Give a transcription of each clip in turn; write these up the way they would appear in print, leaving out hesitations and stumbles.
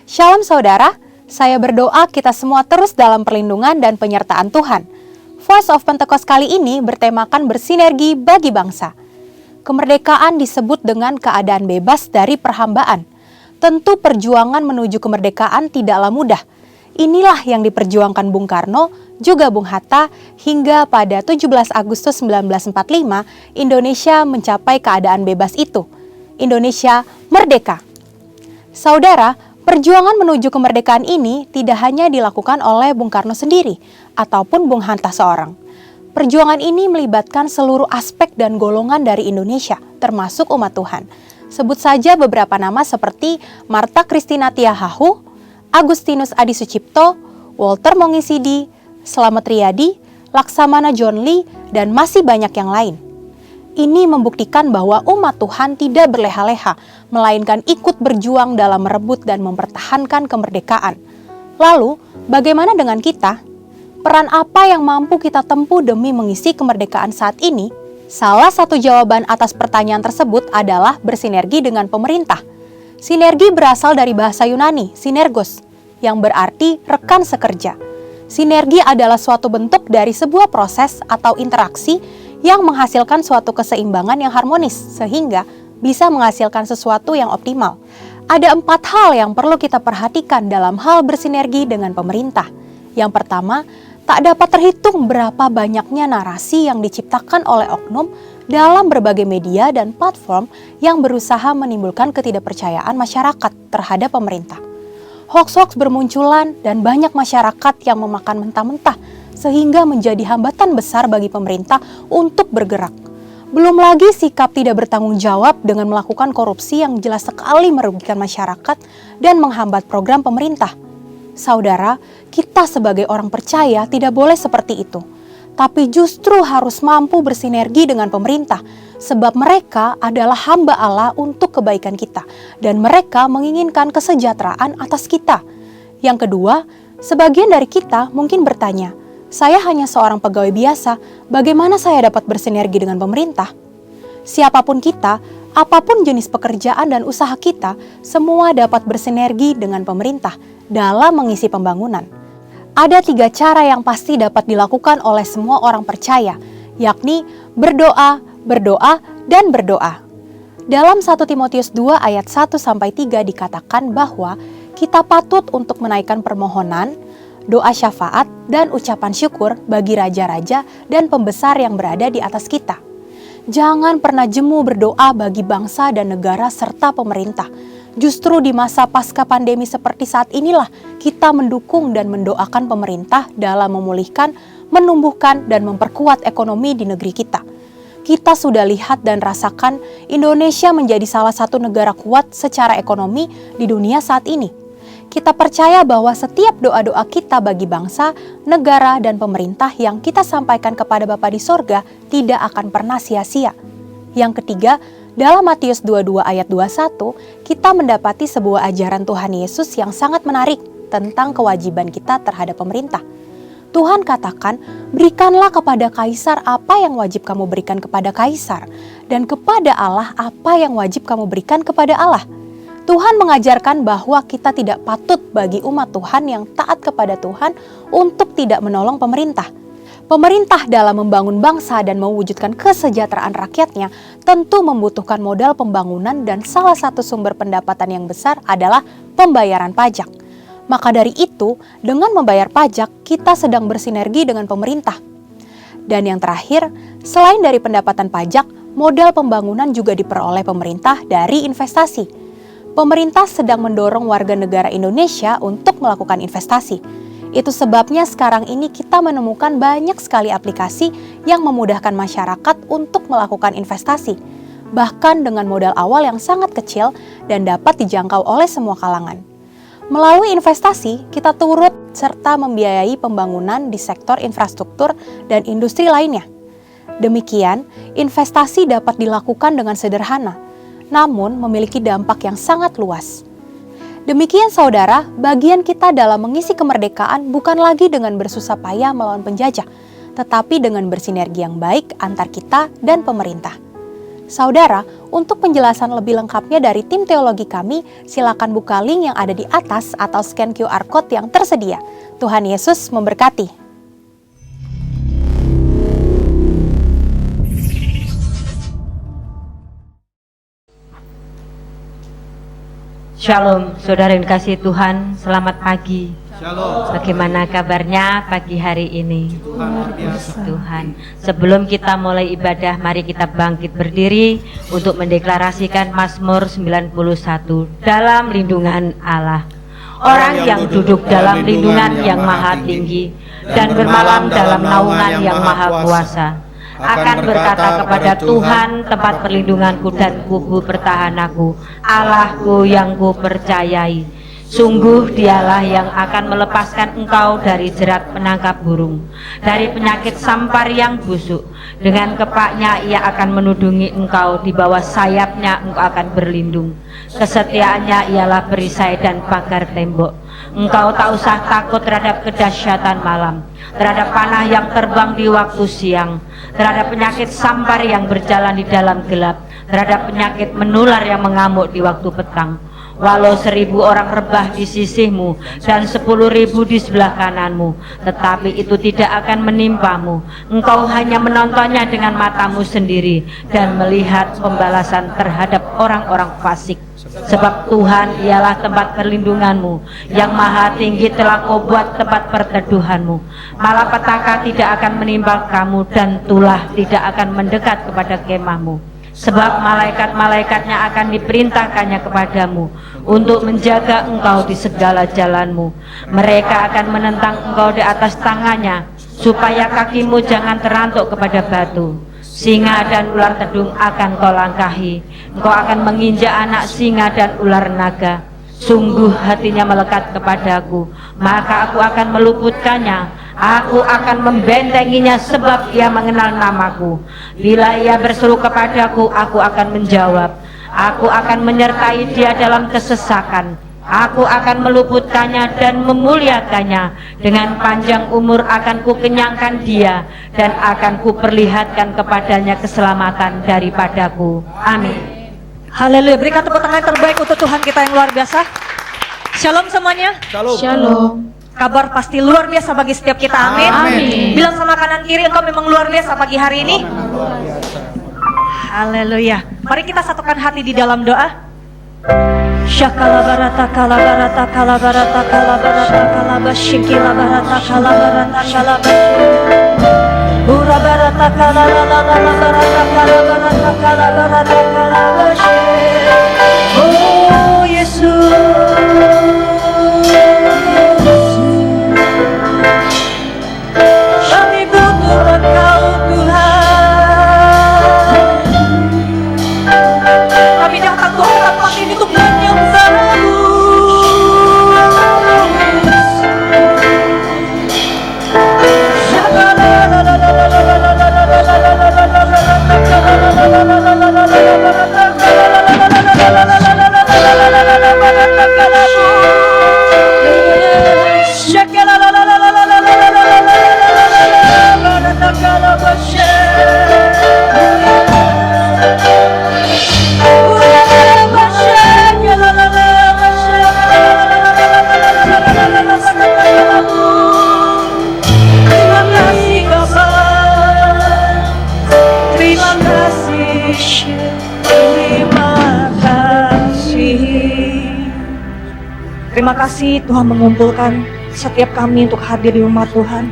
Shalom saudara, saya berdoa kita semua terus dalam perlindungan dan penyertaan Tuhan. Voice of Pentecost kali ini bertemakan bersinergi bagi bangsa. Kemerdekaan disebut dengan keadaan bebas dari perhambaan. Tentu perjuangan menuju kemerdekaan tidaklah mudah. Inilah yang diperjuangkan Bung Karno, juga Bung Hatta, hingga pada 17 Agustus 1945 Indonesia mencapai keadaan bebas itu. Indonesia merdeka. Saudara, perjuangan menuju kemerdekaan ini tidak hanya dilakukan oleh Bung Karno sendiri ataupun Bung Hatta seorang. Perjuangan ini melibatkan seluruh aspek dan golongan dari Indonesia, termasuk umat Tuhan. Sebut saja beberapa nama seperti Martha Christina Tiahahu, Agustinus Adi Sucipto, Walter Mongisidi, Slamet Riyadi, Laksamana John Lee, dan masih banyak yang lain. Ini membuktikan bahwa umat Tuhan tidak berleha-leha, melainkan ikut berjuang dalam merebut dan mempertahankan kemerdekaan. Lalu, bagaimana dengan kita? Peran apa yang mampu kita tempuh demi mengisi kemerdekaan saat ini? Salah satu jawaban atas pertanyaan tersebut adalah bersinergi dengan pemerintah. Sinergi berasal dari bahasa Yunani, sinergos, yang berarti rekan sekerja. Sinergi adalah suatu bentuk dari sebuah proses atau interaksi yang menghasilkan suatu keseimbangan yang harmonis, sehingga bisa menghasilkan sesuatu yang optimal. Ada 4 hal yang perlu kita perhatikan dalam hal bersinergi dengan pemerintah. Yang pertama, tak dapat terhitung berapa banyaknya narasi yang diciptakan oleh oknum dalam berbagai media dan platform yang berusaha menimbulkan ketidakpercayaan masyarakat terhadap pemerintah. Hoaks-hoaks bermunculan dan banyak masyarakat yang memakan mentah-mentah sehingga menjadi hambatan besar bagi pemerintah untuk bergerak. Belum lagi sikap tidak bertanggung jawab dengan melakukan korupsi yang jelas sekali merugikan masyarakat dan menghambat program pemerintah. Saudara, kita sebagai orang percaya tidak boleh seperti itu, tapi justru harus mampu bersinergi dengan pemerintah, sebab mereka adalah hamba Allah untuk kebaikan kita, dan mereka menginginkan kesejahteraan atas kita. Yang kedua, sebagian dari kita mungkin bertanya, saya hanya seorang pegawai biasa, bagaimana saya dapat bersinergi dengan pemerintah? Siapapun kita, apapun jenis pekerjaan dan usaha kita, semua dapat bersinergi dengan pemerintah dalam mengisi pembangunan. Ada 3 cara yang pasti dapat dilakukan oleh semua orang percaya, yakni berdoa, berdoa, dan berdoa. Dalam 1 Timotius 2 ayat 1-3 dikatakan bahwa kita patut untuk menaikkan permohonan, doa syafaat, dan ucapan syukur bagi raja-raja dan pembesar yang berada di atas kita. Jangan pernah jemu berdoa bagi bangsa dan negara serta pemerintah. Justru di masa pasca pandemi seperti saat inilah kita mendukung dan mendoakan pemerintah dalam memulihkan, menumbuhkan, dan memperkuat ekonomi di negeri kita. Kita sudah lihat dan rasakan Indonesia menjadi salah satu negara kuat secara ekonomi di dunia saat ini. Kita percaya bahwa setiap doa-doa kita bagi bangsa, negara, dan pemerintah yang kita sampaikan kepada Bapa di sorga tidak akan pernah sia-sia. Yang ketiga, dalam Matius 22 ayat 21, kita mendapati sebuah ajaran Tuhan Yesus yang sangat menarik tentang kewajiban kita terhadap pemerintah. Tuhan katakan, berikanlah kepada Kaisar apa yang wajib kamu berikan kepada Kaisar, dan kepada Allah apa yang wajib kamu berikan kepada Allah. Tuhan mengajarkan bahwa kita tidak patut bagi umat Tuhan yang taat kepada Tuhan untuk tidak menolong pemerintah. Pemerintah dalam membangun bangsa dan mewujudkan kesejahteraan rakyatnya tentu membutuhkan modal pembangunan dan salah satu sumber pendapatan yang besar adalah pembayaran pajak. Maka dari itu, dengan membayar pajak, kita sedang bersinergi dengan pemerintah. Dan yang terakhir, selain dari pendapatan pajak, modal pembangunan juga diperoleh pemerintah dari investasi. Pemerintah sedang mendorong warga negara Indonesia untuk melakukan investasi. Itu sebabnya sekarang ini kita menemukan banyak sekali aplikasi yang memudahkan masyarakat untuk melakukan investasi, bahkan dengan modal awal yang sangat kecil dan dapat dijangkau oleh semua kalangan. Melalui investasi, kita turut serta membiayai pembangunan di sektor infrastruktur dan industri lainnya. Demikian, investasi dapat dilakukan dengan sederhana, namun memiliki dampak yang sangat luas. Demikian saudara, bagian kita dalam mengisi kemerdekaan bukan lagi dengan bersusah payah melawan penjajah, tetapi dengan bersinergi yang baik antar kita dan pemerintah. Saudara, Untuk penjelasan lebih lengkapnya dari tim teologi kami, silakan buka link yang ada di atas atau scan QR Code yang tersedia. Tuhan Yesus memberkati. Shalom, saudara yang kasih Tuhan, selamat pagi. Shalom. Bagaimana kabarnya pagi hari ini? Tuhan, sebelum kita mulai ibadah, mari kita bangkit berdiri untuk mendeklarasikan Mazmur 91 dalam lindungan Allah. Orang yang duduk dalam lindungan yang maha tinggi dan bermalam dalam naungan yang maha kuasa akan berkata kepada Tuhan tempat perlindunganku dan kubu pertahananku, Allahku yang ku percayai. Sungguh dialah yang akan melepaskan engkau dari jerat penangkap burung, dari penyakit sampar yang busuk. Dengan kepaknya ia akan menudungi engkau, di bawah sayapnya engkau akan berlindung. Kesetiaannya ialah perisai dan pagar tembok. Engkau tak usah takut terhadap kedahsyatan malam, terhadap panah yang terbang di waktu siang, terhadap penyakit sampar yang berjalan di dalam gelap, terhadap penyakit menular yang mengamuk di waktu petang. Walau 1000 orang rebah di sisimu dan 10.000 di sebelah kananmu, tetapi itu tidak akan menimpamu. Engkau hanya menontonnya dengan matamu sendiri dan melihat pembalasan terhadap orang-orang fasik. Sebab Tuhan ialah tempat perlindunganmu, yang maha tinggi telah kau buat tempat perteduhanmu. Malapetaka tidak akan menimpa kamu dan tulah tidak akan mendekat kepada kemahmu. Sebab malaikat-malaikatnya akan diperintahkannya kepadamu untuk menjaga engkau di segala jalanmu. Mereka akan menentang engkau di atas tangannya, supaya kakimu jangan terantuk kepada batu. Singa dan ular tedung akan kau langkahi. Engkau akan menginjak anak singa dan ular naga. Sungguh hatinya melekat kepadaku, maka aku akan meluputkannya. Aku akan membentenginya sebab ia mengenal namaku. Bila ia berseru kepadaku, aku akan menjawab. Aku akan menyertai dia dalam kesesakan. Aku akan meluputkannya dan memuliakannya. Dengan panjang umur akan kukenyangkan dia, dan akan kuperlihatkan kepadanya keselamatan daripadaku. Amin. Haleluya, berikan tepuk tangan terbaik untuk Tuhan kita yang luar biasa. Shalom semuanya. Shalom. Shalom. Kabar pasti luar biasa bagi setiap kita, amin. Amin. Bilang sama kanan kiri, engkau memang luar biasa pagi hari ini. Haleluya. Mari kita satukan hati di dalam doa. Shakalabarata kalabarata kalabarata kalabarata kalabashikila kalabarata Urabarata kalabarata kalabarata kalabarata kalabashi. Oh Yesus, kami butuh Engkau Tuhan. Kami datang ke tempat ini untuk menyembah-Mu. Terima kasih Tuhan mengumpulkan setiap kami untuk hadir di rumah Tuhan.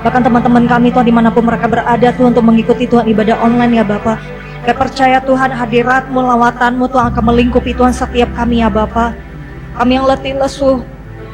Bahkan teman-teman kami Tuhan dimanapun mereka berada Tuhan untuk mengikuti Tuhan ibadah online ya Bapa. Kami percaya Tuhan hadirat-Mu, lawatan-Mu Tuhan akan melingkupi Tuhan setiap kami ya Bapa. Kami yang letih lesu,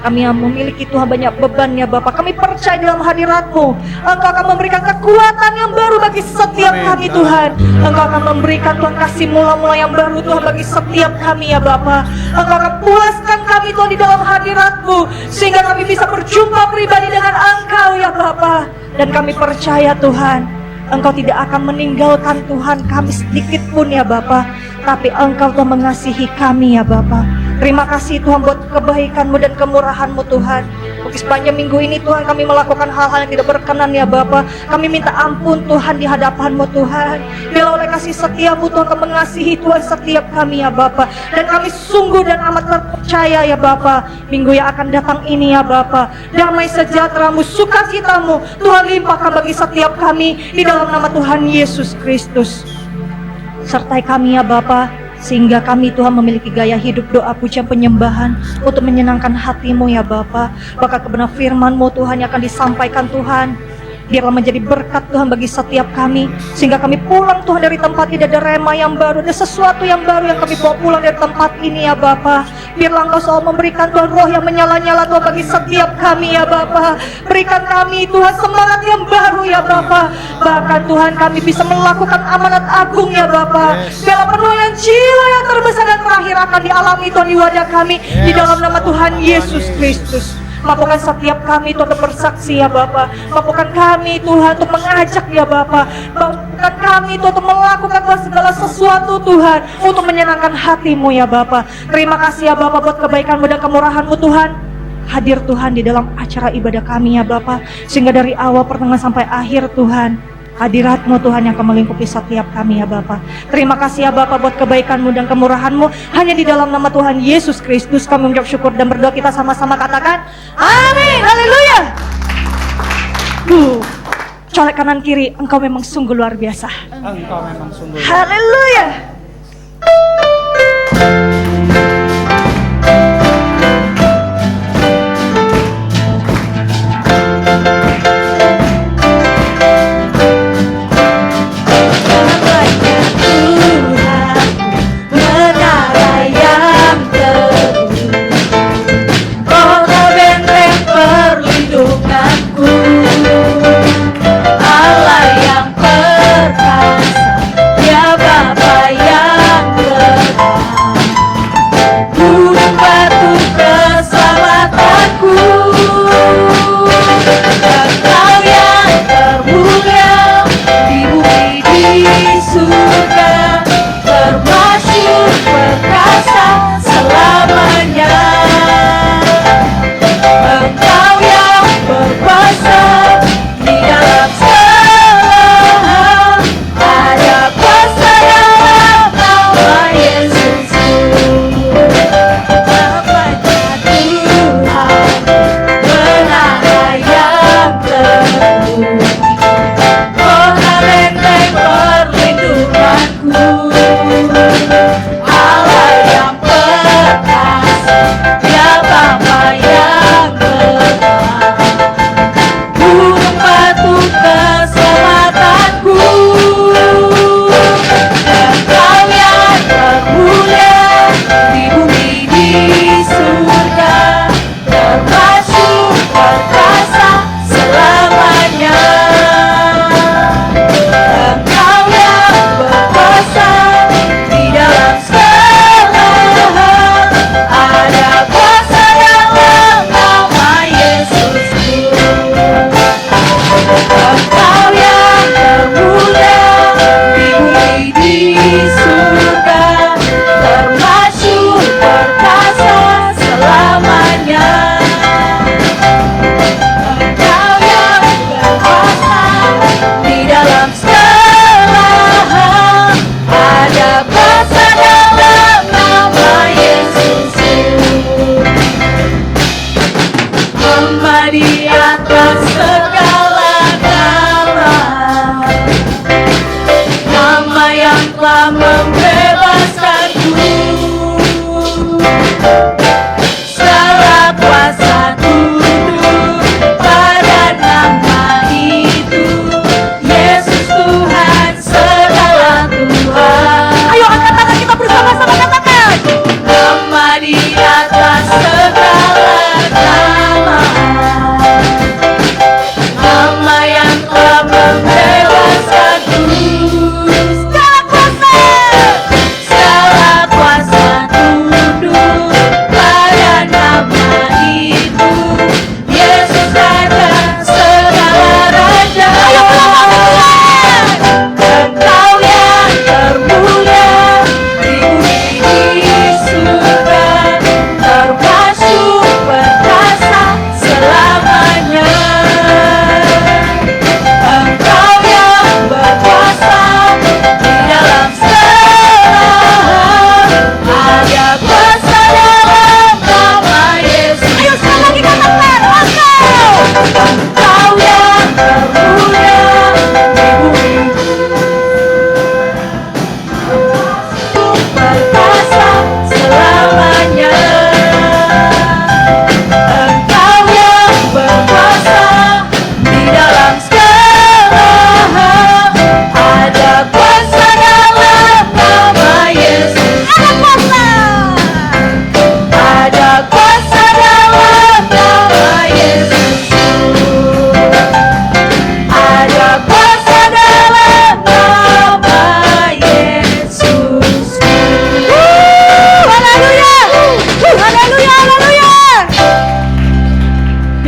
kami yang memiliki Tuhan banyak beban ya Bapa. Kami percaya dalam hadirat-Mu, Engkau akan memberikan kekuatan yang baru bagi setiap kami Tuhan. Engkau akan memberikan Tuhan kasih mula-mula yang baru Tuhan bagi setiap kami ya Bapa. Engkau akan puaskan kami Tuhan di dalam hadirat-Mu, sehingga kami bisa berjumpa pribadi dengan Engkau ya Bapa. Dan kami percaya Tuhan, Engkau tidak akan meninggalkan Tuhan kami sedikit pun ya Bapa. Tapi Engkau Tuhan mengasihi kami ya Bapa. Terima kasih Tuhan buat kebaikan-Mu dan kemurahan-Mu Tuhan. Bagi sepanjang minggu ini Tuhan kami melakukan hal-hal yang tidak berkenan ya Bapa. Kami minta ampun Tuhan di hadapan-Mu Tuhan. Bila oleh kasih setia-Mu Tuhan Kau mengasihi Tuhan setiap kami ya Bapa. Dan kami sungguh dan amat percaya ya Bapa, minggu yang akan datang ini ya Bapa, damai sejahtera-Mu, sukacita-Mu Tuhan limpahkan bagi setiap kami di dalam nama Tuhan Yesus Kristus. Sertai kami ya Bapa, sehingga kami Tuhan memiliki gaya hidup doa pujian penyembahan untuk menyenangkan hati-Mu ya Bapa. Bahkan kebenaran firman-Mu Tuhan yang akan disampaikan Tuhan, biarlah menjadi berkat Tuhan bagi setiap kami, sehingga kami pulang Tuhan dari tempat ini ada rema yang baru, ada sesuatu yang baru yang kami bawa pulang dari tempat ini ya Bapa. Biarlah Engkau selalu memberikan Tuhan roh yang menyala-nyala Tuhan bagi setiap kami ya Bapa. Berikan kami Tuhan semangat yang baru ya Bapa. Bahkan Tuhan kami bisa melakukan amanat agung ya Bapa. Biarlah penuaian jiwa yang terbesar dan terakhir akan dialami Tuhan di wadah kami di dalam nama Tuhan Yesus Kristus. Mampukan setiap kami Tuhan untuk bersaksi ya Bapa. Mampukan kami Tuhan untuk mengajak ya Bapa. Mampukan kami Tuhan untuk melakukan segala sesuatu Tuhan untuk menyenangkan hati-Mu ya Bapa. Terima kasih ya Bapa buat kebaikan-Mu dan kemurahan-Mu Tuhan. Hadir Tuhan di dalam acara ibadah kami ya Bapa. Sehingga dari awal pertengahan sampai akhir Tuhan, hadirat-Mu Tuhan yang akan melingkupi setiap kami ya Bapa. Terima kasih ya Bapa buat kebaikan-Mu dan kemurahan-Mu. Hanya di dalam nama Tuhan Yesus Kristus kami mengucap syukur dan berdoa. Kita sama-sama katakan amin, haleluya. Colek kanan kiri, Engkau memang sungguh luar biasa. Engkau memang sungguh Haleluya.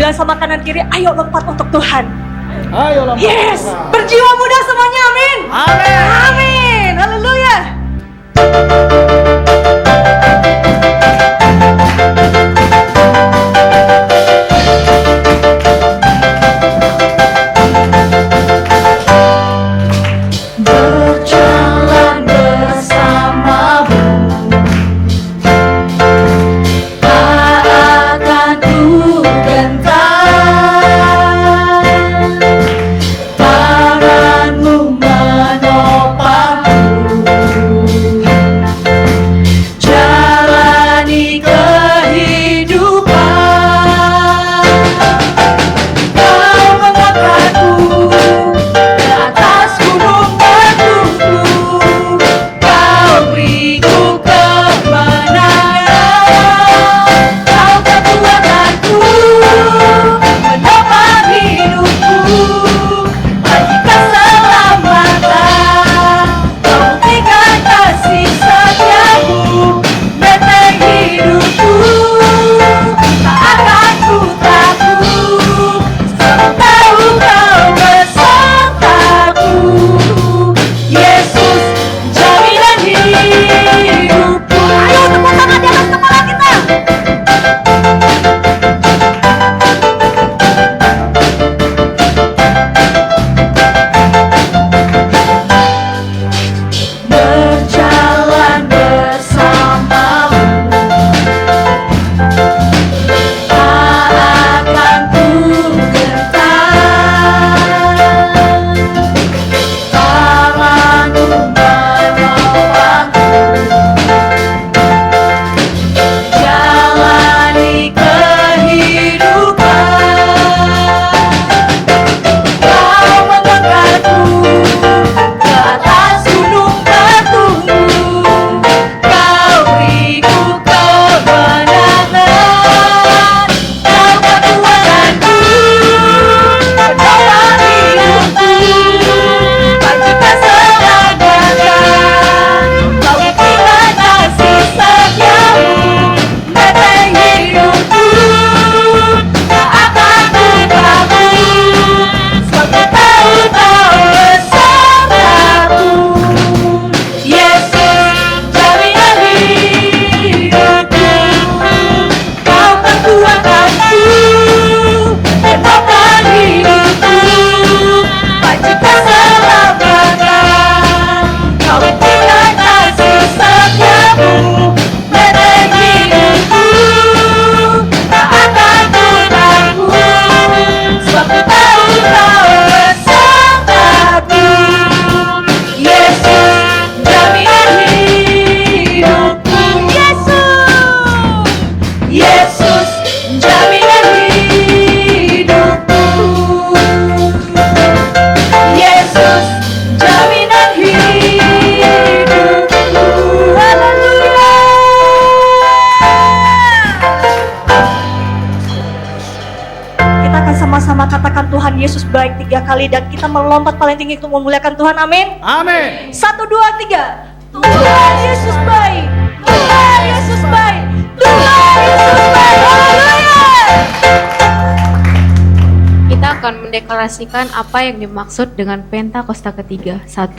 Jangan sama kanan kiri, ayo lompat untuk Tuhan. Ayo lompat. Yes, berjiwa muda semuanya, amin. Amin. Amin, haleluya. Berjalan bersamamu, tak akan ku gentar. Tanganmu menopangku, jalani kehidupan. Kau mengangkatku ke atas gunung batuku, kau beriku kemenangan. Kau kekuatanku, menopang hidupku, bagi keselamatan. Kau buktikan kasih setiamu, benteng hidupku, tak akan ku takut, sebab tahu kau besertaku. Yesus, jaminan hidupku. Ayo tepuk tangan di atas kepala kita. Berjalan bersamamu, tak akan ku gentar. Tanganmu menopangku, jalani kehidupan. Kau mengangkatku ke atas gunung batuku, kau beriku kemenangan. Kau kekuatanku, menopang hidupku, bagi keselamatan. Kau buktikan kasih setiamu, benteng hidupku, tak akan ku takut, sebab tahu kau besertaku. Yesus, jaminan hidupku, kau kekuatanku, menopang hidupku, bagi keselamatan. Kau buktikan kasih setiamu, benteng hidupku, tak akan ku takut, sebab ku tahu kau besertaku. Yesus, jaminan hidupku. Yesus, jaminan hidupku. Yesus, jaminan hidupku. Haleluya. Kita akan sama-sama katakan Tuhan Yesus baik 3 kali, dan kita melompat paling tinggi untuk memuliakan Tuhan. Amin. Amin. 1, 2, 3. Tuhan Yesus baik. Tuhan Yesus baik. Tuhan Yesus baik. Haleluya. Kita akan mendeklarasikan apa yang dimaksud dengan Pentakosta ketiga. 1.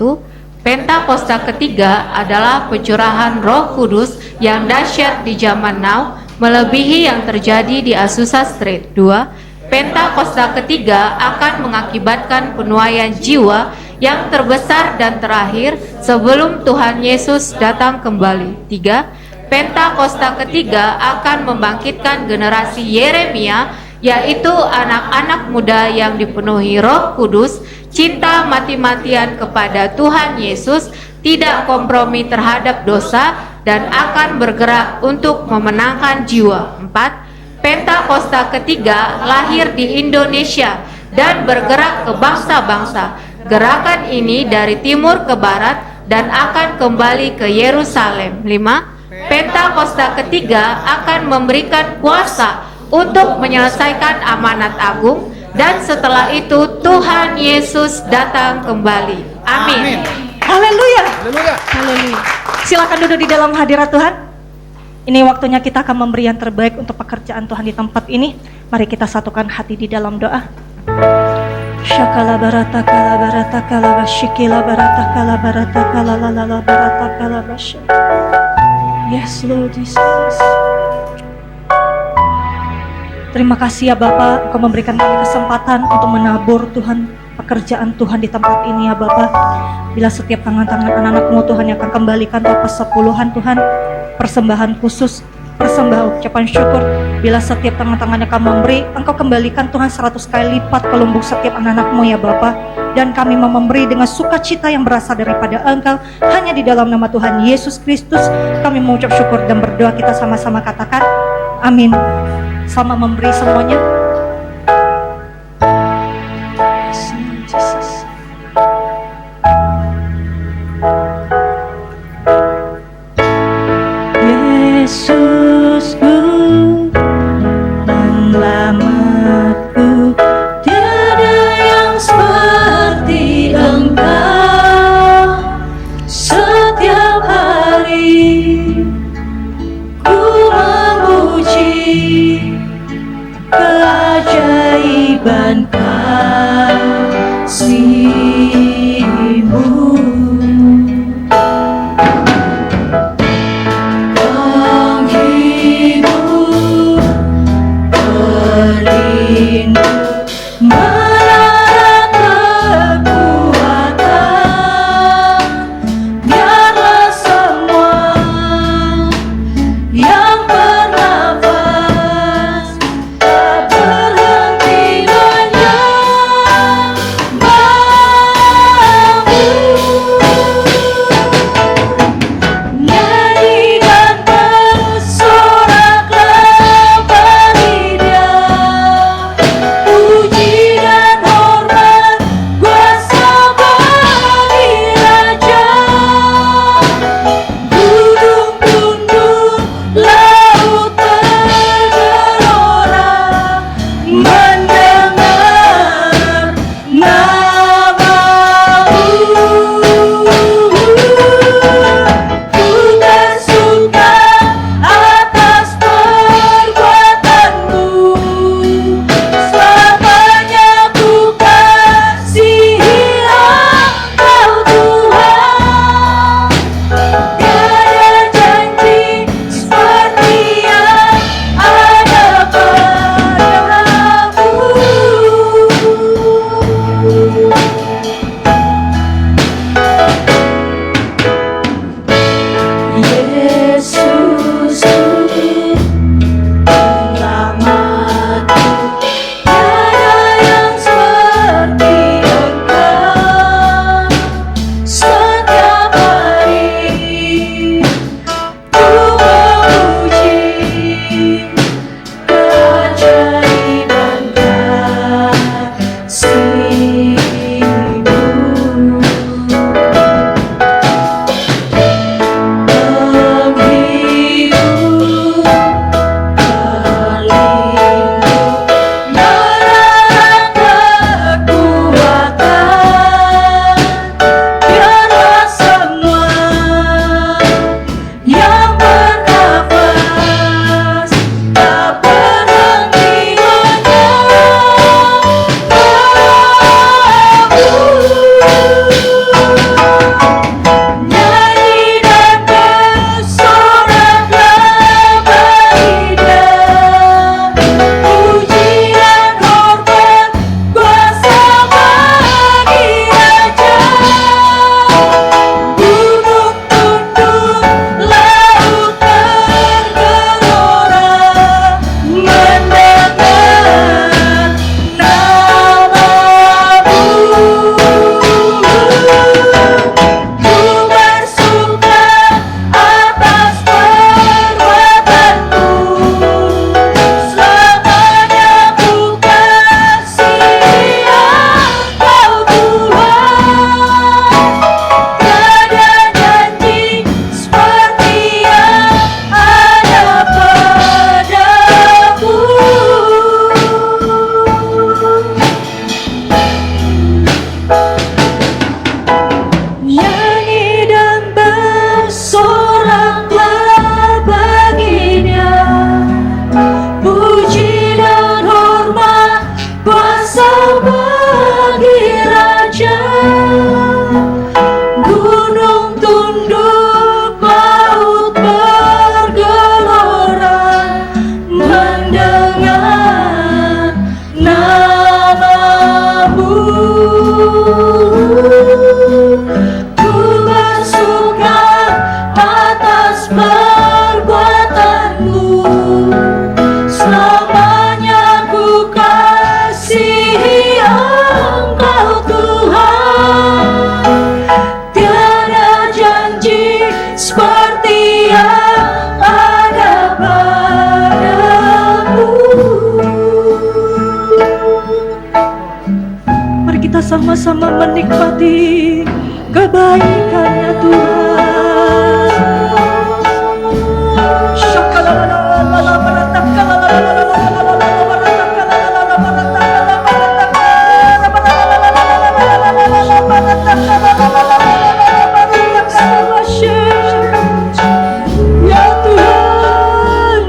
Pentakosta ketiga adalah pencurahan Roh Kudus yang dahsyat di zaman now, melebihi yang terjadi di Azusa Street. 2. Pentakosta ketiga akan mengakibatkan penuaian jiwa yang terbesar dan terakhir sebelum Tuhan Yesus datang kembali. 3. Pentakosta ketiga akan membangkitkan generasi Yeremia, yaitu anak-anak muda yang dipenuhi Roh Kudus, cinta mati-matian kepada Tuhan Yesus, tidak kompromi terhadap dosa, dan akan bergerak untuk memenangkan jiwa. 4. Pentakosta ketiga lahir di Indonesia dan bergerak ke bangsa-bangsa. Gerakan ini dari timur ke barat dan akan kembali ke Yerusalem. 5. Pentakosta ketiga akan memberikan kuasa untuk menyelesaikan amanat agung, dan setelah itu Tuhan Yesus datang kembali. Amin. Haleluya. Haleluya. Haleluya. Silakan duduk di dalam hadirat Tuhan. Ini waktunya kita akan memberi yang terbaik untuk pekerjaan Tuhan di tempat ini. Mari kita satukan hati di dalam doa. Shakala barata kala barata kala bashikila barata kala barata kala lalala barata kala basha. Yes Lord Jesus. Terima kasih ya Bapak, Engkau memberikan kami kesempatan untuk menabur Tuhan pekerjaan Tuhan di tempat ini ya Bapak. Bila setiap tangan-tangan anak-anak-Mu Tuhan yang akan kembalikan Tuhan persepuluhan Tuhan, persembahan khusus, persembahan ucapan syukur. Bila setiap tangan-tangan yang akan memberi, Engkau kembalikan Tuhan 100 kali lipat ke lumbung setiap anak-anak-Mu ya Bapak. Dan kami mau memberi dengan sukacita yang berasal daripada Engkau, hanya di dalam nama Tuhan Yesus Kristus kami mengucap syukur dan berdoa. Kita sama-sama katakan amin. Sama memberi semuanya. Yes, Lord Jesus. Yesusku, penyelamatku, tiada yang seperti Engkau. Setiap hari ku memuji bersama-sama menikmati kebaikan-Nya Tuhan. Ya Tuhan,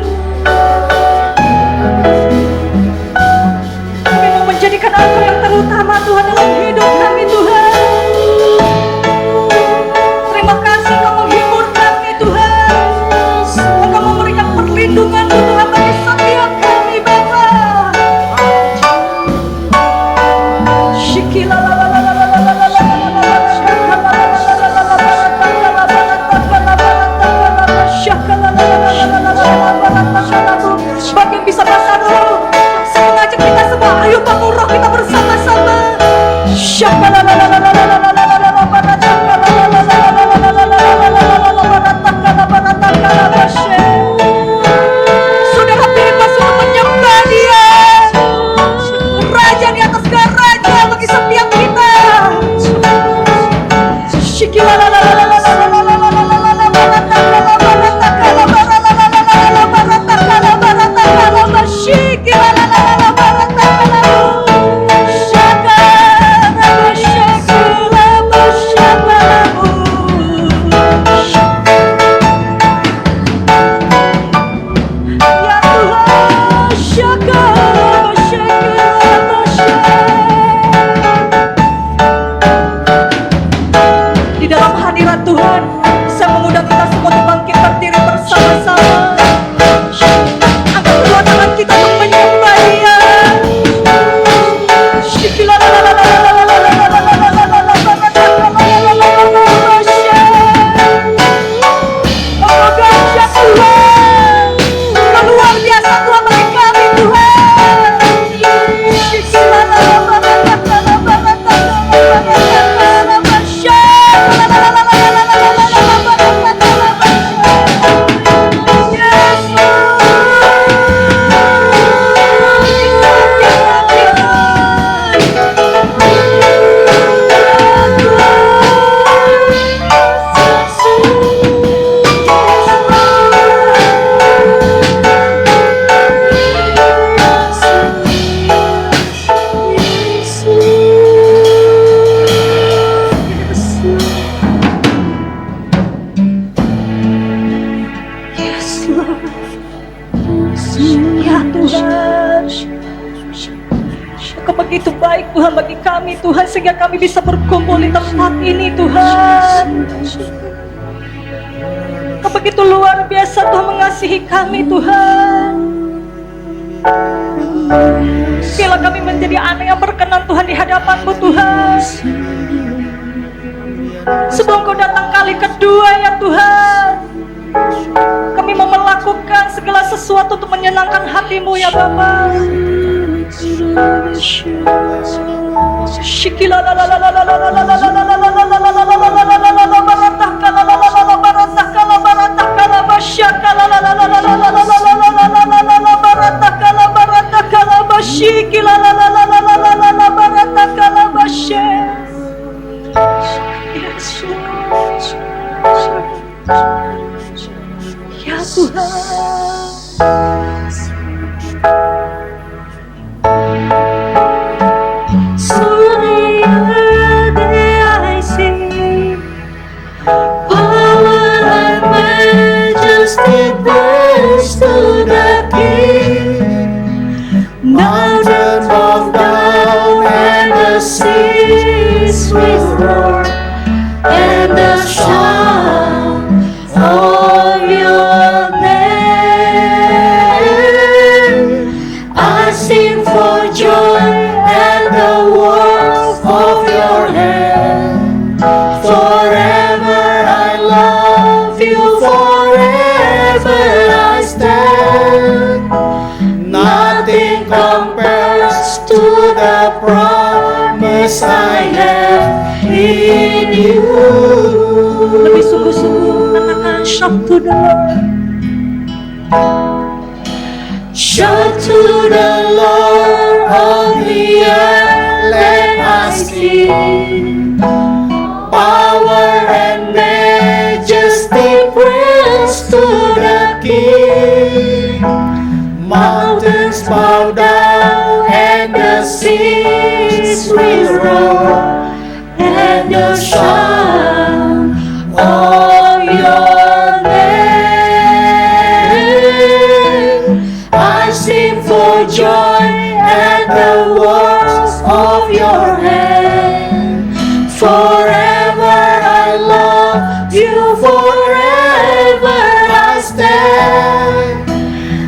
kami mau menjadikan Engkau yang terutama Tuhan dalam hidup kami Tuhan. Terima kasih Engkau menghibur kami Tuhan. Engkau memberikan perlindungan Tuhan bagi setiap kami Bapa. Bagi yang bisa pasang roh, saya mengajak kita semua, ayo bangun roh kita bersama-sama. Saudara bebas untuk menyembah Dia, Raja di atas segala raja bagi setiap kita. Di dalam hadirat Tuhan, saya mengundang kita semua untuk bangkit berdiri bersama-sama. Angkat kedua tangan kita untuk menyembah Dia. Oh dahsyat Tuhan, Kau luar biasa Tuhan bagi kami Tuhan. Ya Tuhan, Kau begitu baik Tuhan bagi kami Tuhan, sehingga kami bisa berkumpul di tempat ini Tuhan. Kau begitu luar biasa Tuhan mengasihi kami Tuhan. Biarlah kami menjadi anak yang berkenan Tuhan di hadapan-Mu Tuhan. Sebelum Kau datang kali kedua ya Tuhan, kami mau melakukan segala sesuatu untuk menyenangkan hati-Mu ya Bapa. Ya Tuhan, Surely I see power and majesty praise to the King. Mountains fall down and the seas will roar, and the sound of Your name. I sing for joy and the works of Your hand. Forever I love You, forever I stand. Nothing compares to the promise I have in You. Lebih sungguh-sungguh katakan shout to the Lord. Shout to the Lord of the earth, let us see power and majesty, praise to the King. Mountains bow down and the seas will roar, and the sound of your name. I sing for joy at the works of your hand. Forever I love you, forever I stand.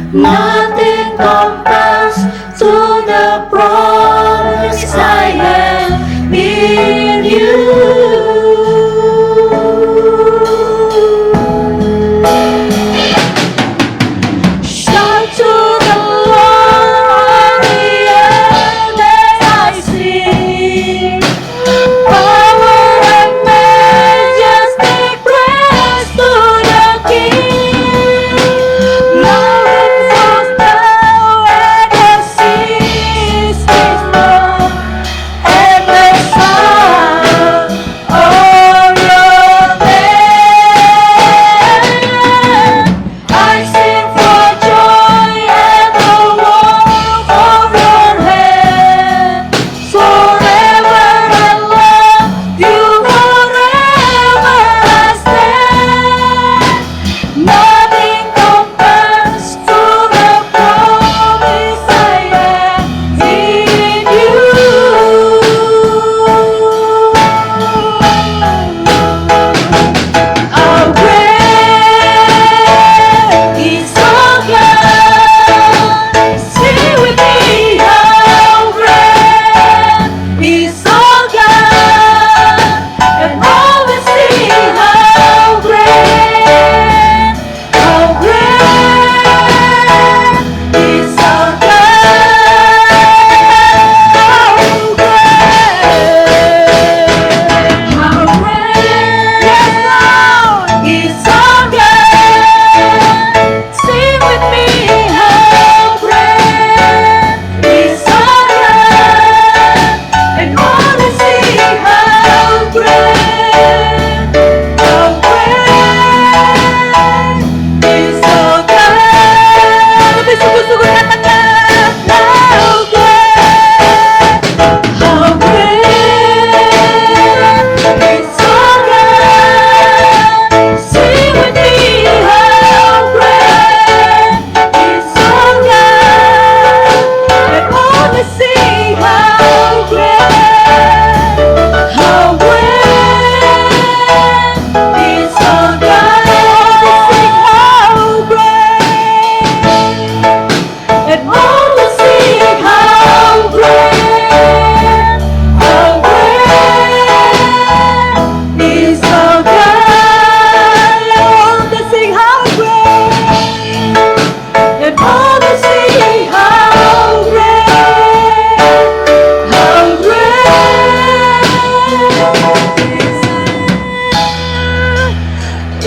Nothing compares to the promise I have in you. Shout to the Lord, the earth as I sing. Power and majesty, praise to the King. Mountains bow and the seas will roar, and the sound of your name. I sing for joy at the work of your hand. Forever I love you, forever I stand. Nothing compares to the promise I have in you. How great is our God? Sing with me, how great is our God? And always sing, how great is our Sing with me, how great is our God? And always sing, how great is our God. Lebih sungguh-sungguh katakan, how great is our God. Sing with me, how great is our God. And always sing, how great is our God. Sing, how great, and always sing, how great is our God. Always sing, how great, and always sing, how great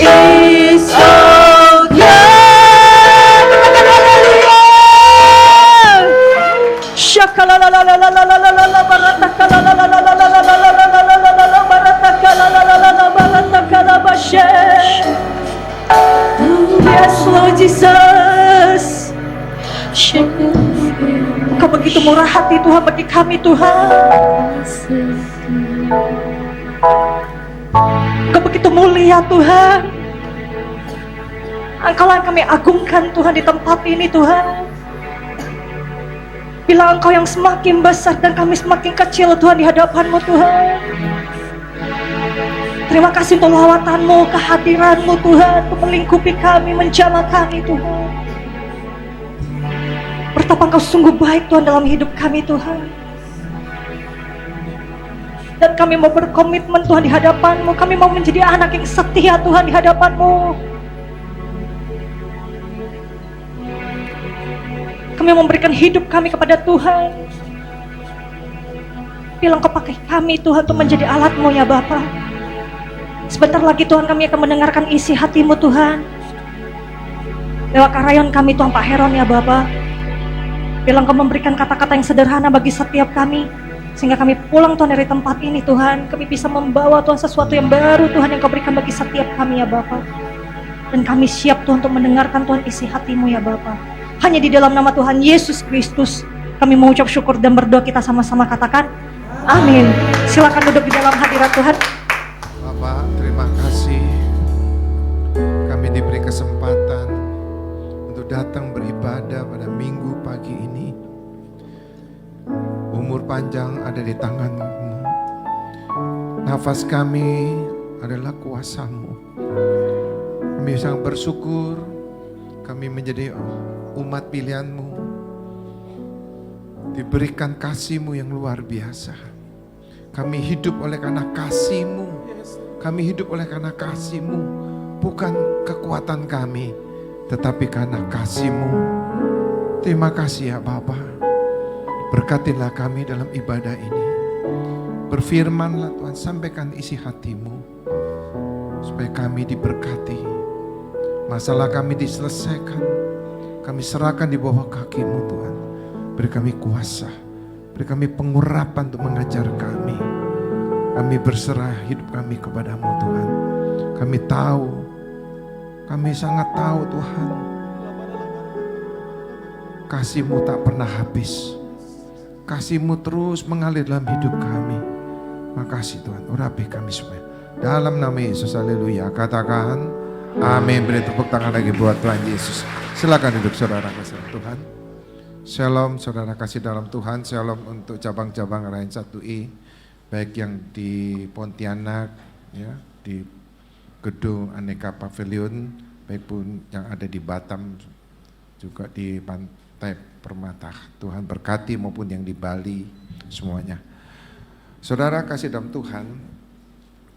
is our God. Shakalalalalalalalalala, baratakalalalalalalalalalalalala, baratakalalalalalalalalalalalabashe. Yes, Lord Jesus. Engkau begitu murah hati Tuhan bagi kami Tuhan. Engkau begitu mulia Tuhan. Engkaulah yang kami agungkan Tuhan di tempat ini Tuhan. Bila Engkau yang semakin besar dan kami semakin kecil Tuhan di hadapan-Mu Tuhan. Terima kasih untuk lawatan-Mu, kehadiran-Mu Tuhan, untuk melingkupi kami, menjamah kami Tuhan. Betapa Engkau sungguh baik Tuhan dalam hidup kami Tuhan. Dan kami mau berkomitmen Tuhan di hadapan-Mu. Kami mau menjadi anak yang setia Tuhan di hadapan-Mu. Kami memberikan hidup kami kepada Tuhan. Bila Engkau pakai kami Tuhan untuk menjadi alat-Mu ya Bapa. Sebentar lagi Tuhan kami akan mendengarkan isi hati-Mu Tuhan. Lewat karyawan kami Tuhan Pak Heron ya Bapa. Bila Engkau memberikan kata-kata yang sederhana bagi setiap kami. Sehingga kami pulang Tuhan dari tempat ini Tuhan, kami bisa membawa Tuhan sesuatu yang baru Tuhan yang Kau berikan bagi setiap kami ya Bapa. Dan kami siap Tuhan untuk mendengarkan Tuhan isi hati-Mu ya Bapa. Hanya di dalam nama Tuhan Yesus Kristus kami mengucap syukur dan berdoa, kita sama-sama katakan amin. Silakan duduk di dalam hadirat Tuhan. Bapak, terima kasih kami diberi kesempatan untuk datang beribadah pada minggu pagi ini. Umur panjang ada di tangan-Mu. Nafas kami adalah kuasa-Mu. Kami sangat bersyukur kami menjadi umat pilihan-Mu. Diberikan kasih-Mu yang luar biasa. Kami hidup oleh karena kasih-Mu. Kami hidup oleh karena kasih-Mu. Bukan kekuatan kami, tetapi karena kasih-Mu. Terima kasih ya Bapa. Berkatilah kami dalam ibadah ini. Berfirmanlah Tuhan, sampaikan isi hati-Mu. Supaya kami diberkati. Masalah kami diselesaikan. Kami serahkan di bawah kaki-Mu Tuhan. Beri kami kuasa. Beri kami pengurapan untuk mengajar kami. Kami berserah hidup kami kepada-Mu Tuhan. Kami tahu. Kami sangat tahu Tuhan. Kasih-Mu tak pernah habis. Kasih-Mu terus mengalir dalam hidup kami. Makasih Tuhan, urapi kami semua. Dalam nama Yesus, haleluya. Katakan, amin. Beri tepuk tangan lagi buat Tuhan Yesus. Silakan duduk saudara kasih Tuhan. Shalom saudara kasih dalam Tuhan. Shalom untuk cabang-cabang Rain 1I. Baik yang di Pontianak, ya, di Gedung Aneka Pavilion. Baik pun yang ada di Batam, juga di Pantai Permata. Tuhan berkati, maupun yang di Bali semuanya. Saudara kasih dalam Tuhan,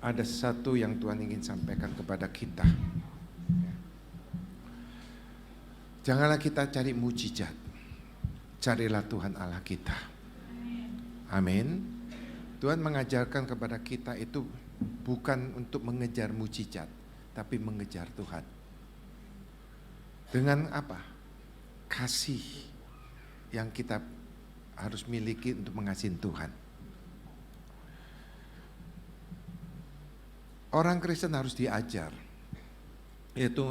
ada sesuatu yang Tuhan ingin sampaikan kepada kita. Janganlah kita cari mujizat, carilah Tuhan Allah kita. Amin. Tuhan mengajarkan kepada kita itu bukan untuk mengejar mujizat, tapi mengejar Tuhan. Dengan apa? Kasih yang kita harus miliki untuk mengasihi Tuhan. Orang Kristen harus diajar, yaitu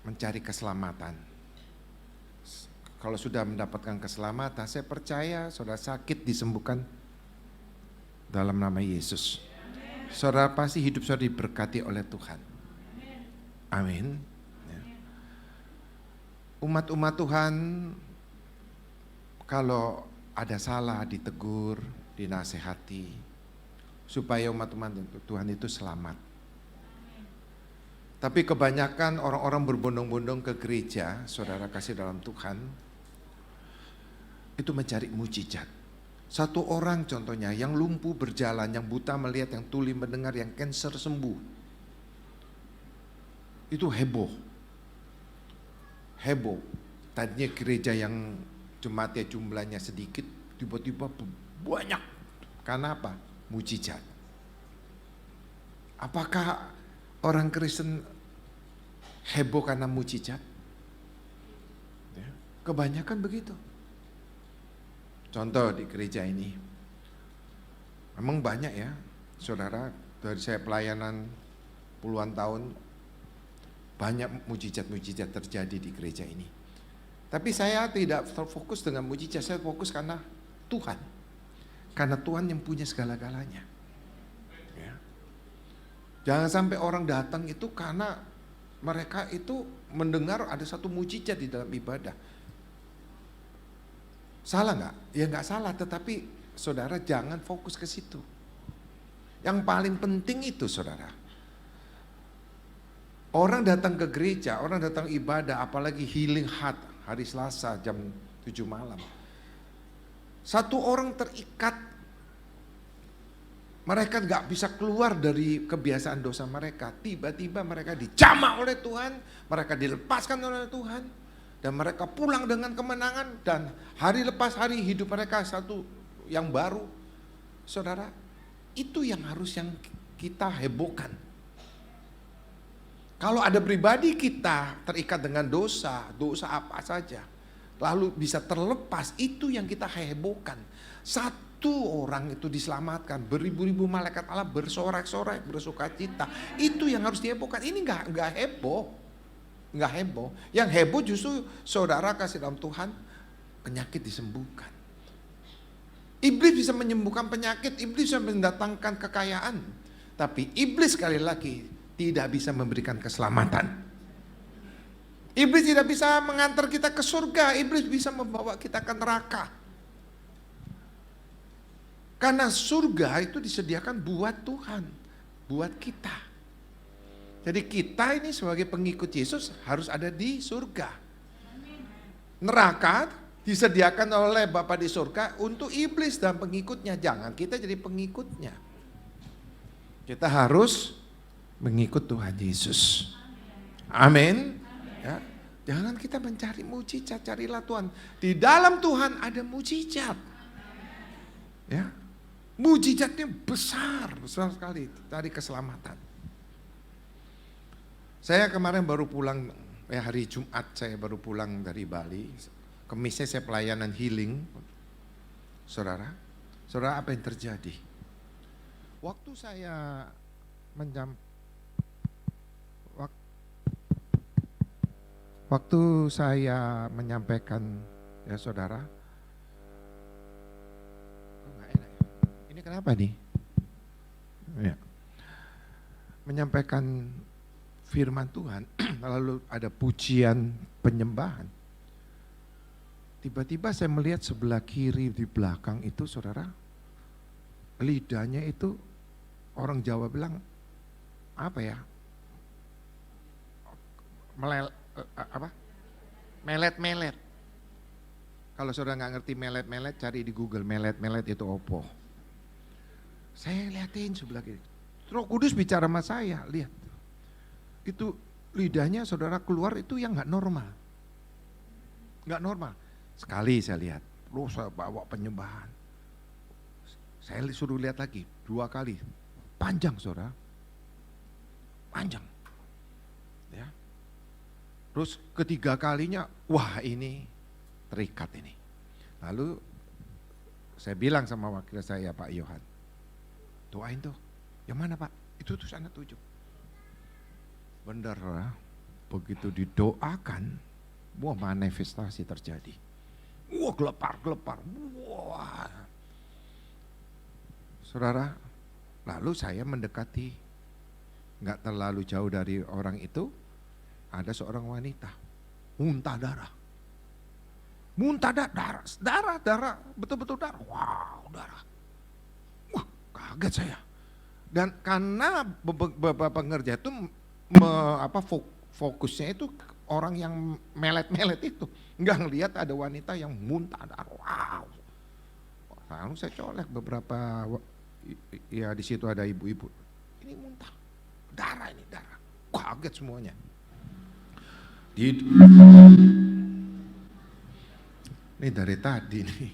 mencari keselamatan. Kalau sudah mendapatkan keselamatan, saya percaya saudara sakit disembuhkan dalam nama Yesus. Saudara pasti hidup saudara diberkati oleh Tuhan. Amin. Umat-umat Tuhan, kalau ada salah ditegur, dinasehati, supaya umat-umat Tuhan itu selamat. Tapi kebanyakan orang-orang berbondong-bondong ke gereja, saudara kasih dalam Tuhan, itu mencari mujizat. Satu orang contohnya, yang lumpuh berjalan, yang buta melihat, yang tuli mendengar, yang kanker sembuh. Itu heboh. Tadinya gereja yang jemaatnya jumlahnya sedikit, tiba-tiba banyak. Karena apa? Mujizat. Apakah orang Kristen heboh karena mujizat? Ya, kebanyakan begitu. Contoh di gereja ini, memang banyak ya, saudara, dari saya pelayanan puluhan tahun, banyak mujizat-mujizat terjadi di gereja ini. Tapi saya tidak terfokus dengan mujizat, saya fokus karena Tuhan. Karena Tuhan yang punya segala-galanya. Ya. Jangan sampai orang datang itu karena mereka itu mendengar ada satu mujizat di dalam ibadah. Salah nggak? Ya nggak salah, tetapi saudara jangan fokus ke situ. Yang paling penting itu saudara, orang datang ke gereja, orang datang ibadah, apalagi healing heart, hari Selasa jam 7 malam. Satu orang terikat, mereka gak bisa keluar dari kebiasaan dosa mereka. Tiba-tiba mereka dijamah oleh Tuhan, mereka dilepaskan oleh Tuhan, dan mereka pulang dengan kemenangan, dan hari lepas hari hidup mereka satu yang baru. Saudara, itu yang harus yang kita hebohkan. Kalau ada pribadi kita terikat dengan dosa apa saja, lalu bisa terlepas, itu yang kita hebohkan. Satu orang itu diselamatkan, beribu-ribu malaikat Allah bersorak-sorai, bersukacita. Itu yang harus dihebohkan. Ini nggak heboh, nggak heboh. Yang heboh justru saudara kasih dalam Tuhan, penyakit disembuhkan. Iblis bisa menyembuhkan penyakit, iblis bisa mendatangkan kekayaan. Tapi iblis sekali lagi tidak bisa memberikan keselamatan. Iblis tidak bisa mengantar kita ke surga, iblis bisa membawa kita ke neraka. Karena surga itu disediakan buat Tuhan, buat kita. Jadi kita ini sebagai pengikut Yesus harus ada di surga. Neraka disediakan oleh Bapa di surga untuk iblis dan pengikutnya. Jangan kita jadi pengikutnya. Kita harus mengikut Tuhan Yesus. Amin. Ya. Jangan kita mencari mujizat, carilah Tuhan. Di dalam Tuhan ada mujizat. Ya. Mujizatnya besar sekali, cari keselamatan. Saya kemarin baru pulang, hari Jumat saya baru pulang dari Bali. Kemisnya saya pelayanan healing. Saudara apa yang terjadi? Waktu saya menyampaikan, ya saudara, kok nggak enak ya? Ini kenapa nih? Ya. Menyampaikan firman Tuhan, lalu ada pujian penyembahan. Tiba-tiba saya melihat sebelah kiri di belakang itu, saudara, lidahnya itu orang Jawa bilang apa ya? Melet-melet. Kalau saudara nggak ngerti melet-melet, cari di Google melet-melet itu opo. Saya liatin sebelah kiri. Roh Kudus bicara sama saya, lihat. Itu lidahnya saudara keluar itu yang nggak normal. Nggak normal. Sekali saya lihat, saya bawa penyembahan. Saya suruh lihat lagi, 2 kali. Panjang saudara. Panjang. Ya. Terus ketiga kalinya, wah ini terikat ini. Lalu saya bilang sama wakil saya Pak Yohan, doain tuh. Yang mana Pak? Itu tuh sana 7. Benar, begitu didoakan, wah manifestasi terjadi. Wah gelepar. Wah. Saudara, lalu saya mendekati, nggak terlalu jauh dari orang itu, ada seorang wanita, muntah darah. Muntah darah, betul-betul darah. Wow, darah. Wah, kaget saya. Dan karena beberapa pengerja itu fokusnya itu orang yang melet-melet itu, nggak ngelihat ada wanita yang muntah darah. Wow. Lalu saya colek beberapa, ya di situ ada ibu-ibu. Ini muntah darah, ini darah. Kaget semuanya. Ini dari tadi nih,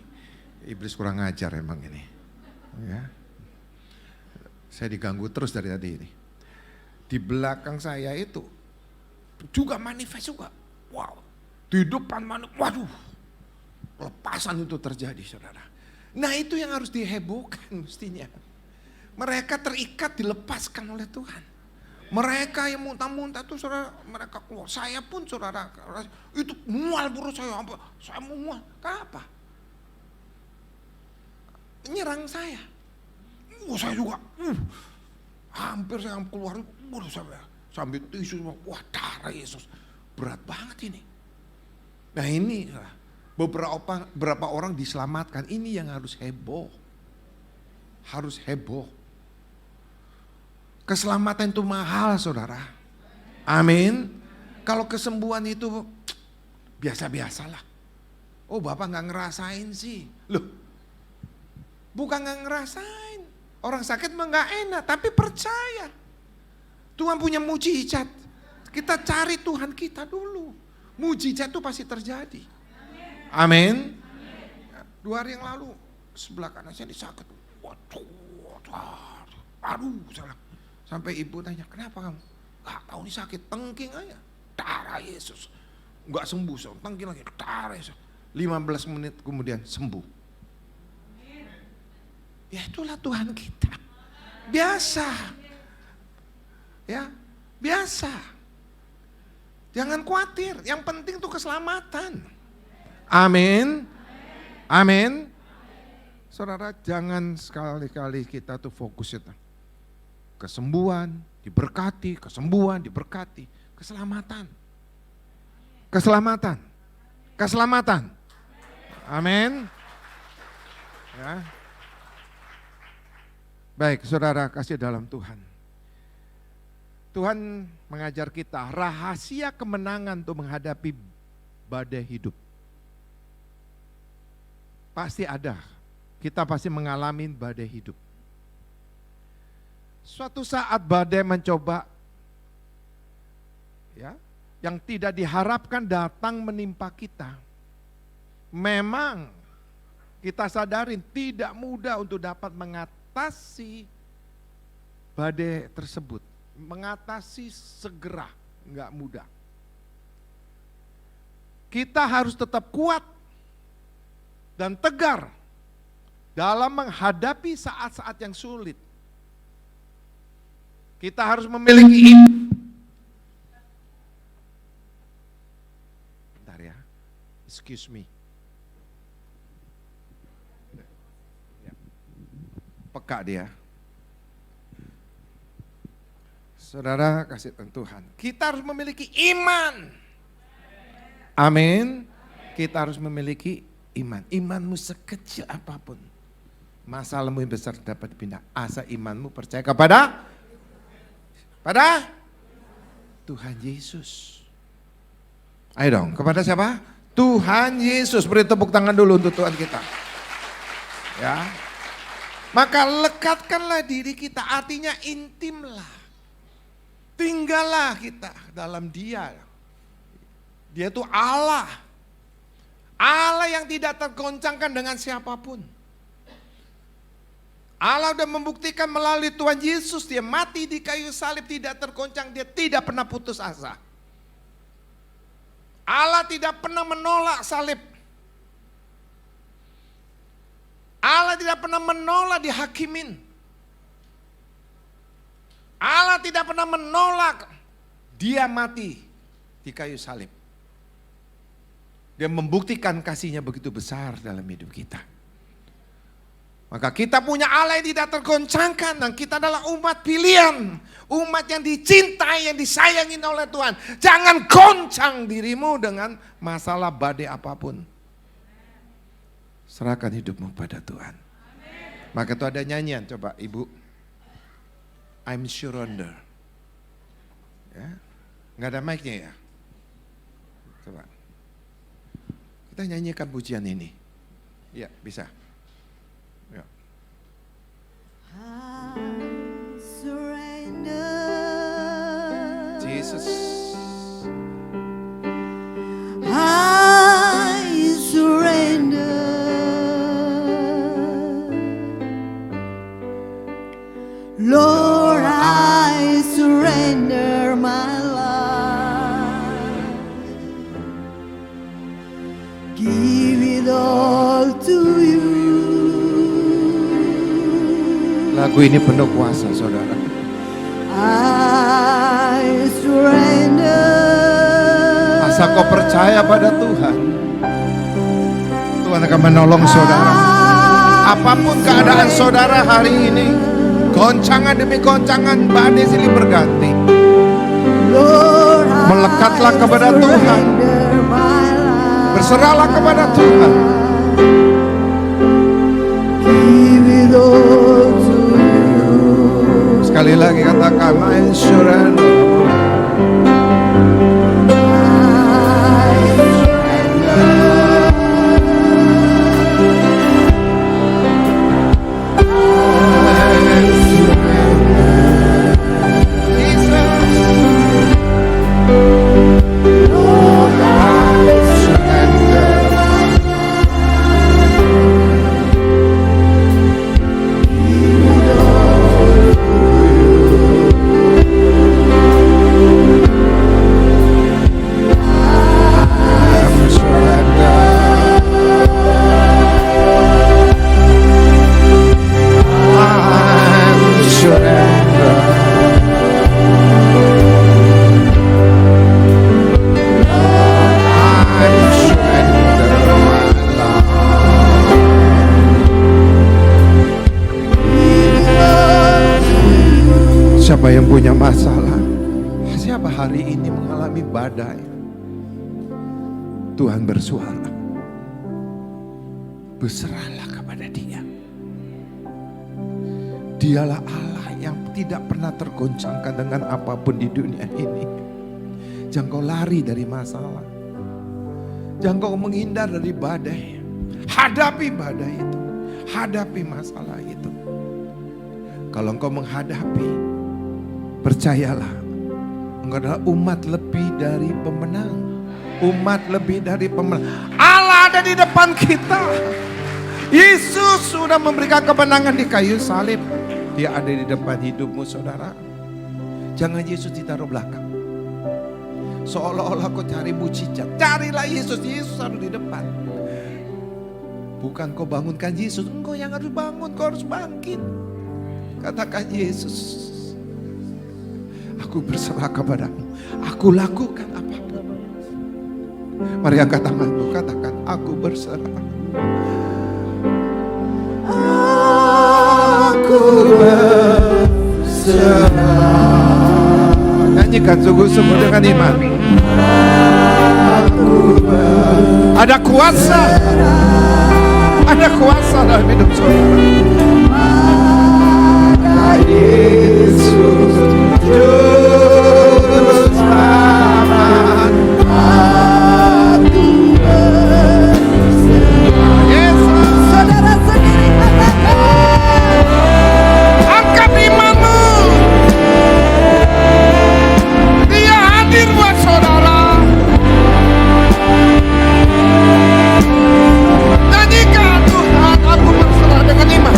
iblis kurang ajar emang ini. Ya. Saya diganggu terus dari tadi ini. Di belakang saya itu juga manifest juga. Wow. Di depan waduh. Lepasan itu terjadi, saudara. Nah itu yang harus dihebohkan mestinya. Mereka terikat, dilepaskan oleh Tuhan. Mereka yang muntah-muntah itu saudara, mereka keluar. Saya pun saudara, itu mual perut saya mual. Kenapa? Nyerang saya. Saya juga, hampir saya keluar, saya sambil tisu, wah darah Yesus. Berat banget ini. Nah ini, beberapa orang diselamatkan, ini yang harus heboh. Harus heboh. Keselamatan itu mahal saudara. Amin. Kalau kesembuhan itu biasa-biasalah. Oh Bapak gak ngerasain sih. Loh, bukan gak ngerasain. Orang sakit mah gak enak, tapi percaya. Tuhan punya mujizat. Kita cari Tuhan kita dulu. Mujizat itu pasti terjadi. Amin. 2 hari yang lalu, sebelah kanan saya disakit. Waduh, salah. Sampai ibu tanya, kenapa kamu? Gak tahu nih sakit, tengking aja. Darah Yesus. Gak sembuh, tengking lagi, darah Yesus. 15 menit kemudian sembuh. Ya itulah Tuhan kita. Biasa. Ya, biasa. Jangan khawatir, yang penting itu keselamatan. Amin. Amin. Saudara, jangan sekali-kali kita tuh fokus itu. Kesembuhan, diberkati, kesembuhan, diberkati. Keselamatan. Keselamatan. Keselamatan. Amin. Ya. Baik, saudara kasih dalam Tuhan. Tuhan mengajar kita rahasia kemenangan untuk menghadapi badai hidup. Pasti ada. Kita pasti mengalami badai hidup. Suatu saat badai mencoba, ya, yang tidak diharapkan datang menimpa kita. Memang kita sadarin tidak mudah untuk dapat mengatasi badai tersebut. Mengatasi segera, enggak mudah. Kita harus tetap kuat dan tegar dalam menghadapi saat-saat yang sulit. Kita harus memiliki bentar ya, excuse me. Peka dia. Saudara kasih Tuhan, kita harus memiliki iman. Amin. Kita harus memiliki iman. Imanmu sekecil apapun, masalahmu yang besar dapat dipindah. Asal imanmu percaya kepada Tuhan Yesus. Ayo dong, kepada siapa? Tuhan Yesus. Beri tepuk tangan dulu untuk Tuhan kita. Ya. Maka lekatkanlah diri kita, artinya intimlah. Tinggallah kita dalam Dia. Dia itu Allah. Allah yang tidak tergoncangkan dengan siapapun. Allah sudah membuktikan melalui Tuhan Yesus, Dia mati di kayu salib tidak tergoncang, Dia tidak pernah putus asa. Allah tidak pernah menolak salib. Allah tidak pernah menolak dihakimin. Allah tidak pernah menolak Dia mati di kayu salib. Dia membuktikan kasih-Nya begitu besar dalam hidup kita. Maka kita punya Allah yang tidak tergoncangkan dan kita adalah umat pilihan. Umat yang dicintai, yang disayangin oleh Tuhan. Jangan goncang dirimu dengan masalah badai apapun. Serahkan hidupmu pada Tuhan. Maka itu ada nyanyian, coba Ibu. I'm surrender. Ya, nggak ada mic-nya ya. Coba. Kita nyanyikan pujian ini. Ya, bisa. Ya. I surrender. Jesus. I surrender. Lord, I surrender my life. Give it all to you. Lagu ini penuh kuasa, saudara. I surrender. Asal kau percaya pada Tuhan, Tuhan akan menolong saudara. Apapun keadaan saudara hari ini, goncangan demi goncangan, badai silih berganti. Lord, Melekatlah kepada Tuhan. Berserahlah kepada Tuhan. give it all to you. Sekali lagi katakan, I surrender. punya masalah, siapa hari ini mengalami badai, Tuhan bersuara, berserahlah kepada Dia. Dialah Allah yang tidak pernah tergoncangkan dengan apapun di dunia ini. Jangan kau lari dari masalah, jangan kau menghindar dari badai. Hadapi badai itu, hadapi masalah itu. Kalau engkau menghadapi, percayalah, engkau adalah umat lebih dari pemenang. Umat lebih dari pemenang. Allah ada di depan kita. Yesus sudah memberikan kemenangan di kayu salib. Dia ada di depan hidupmu, saudara. Jangan Yesus ditaruh belakang. Seolah-olah kau cari mujizat. Carilah Yesus. Yesus harus di depan. Bukan kau bangunkan Yesus. Engkau yang harus bangun. Kau harus bangkit. Katakan, Yesus, aku berserah kepadamu. Aku lakukan apapun. Mari angkat tanganmu, katakan, aku berserah. Aku berserah. Nyanyikan sungguh-sungguh dengan iman. Ada kuasa. Ada kuasa dalam hidup saudara. Yesus juru selamat, aku berserah. Yesus, saudara sendiri katakan, angkat imanmu. Dia hadir buat saudara. Nyanyikan, Tuhan, aku berserah dengan iman.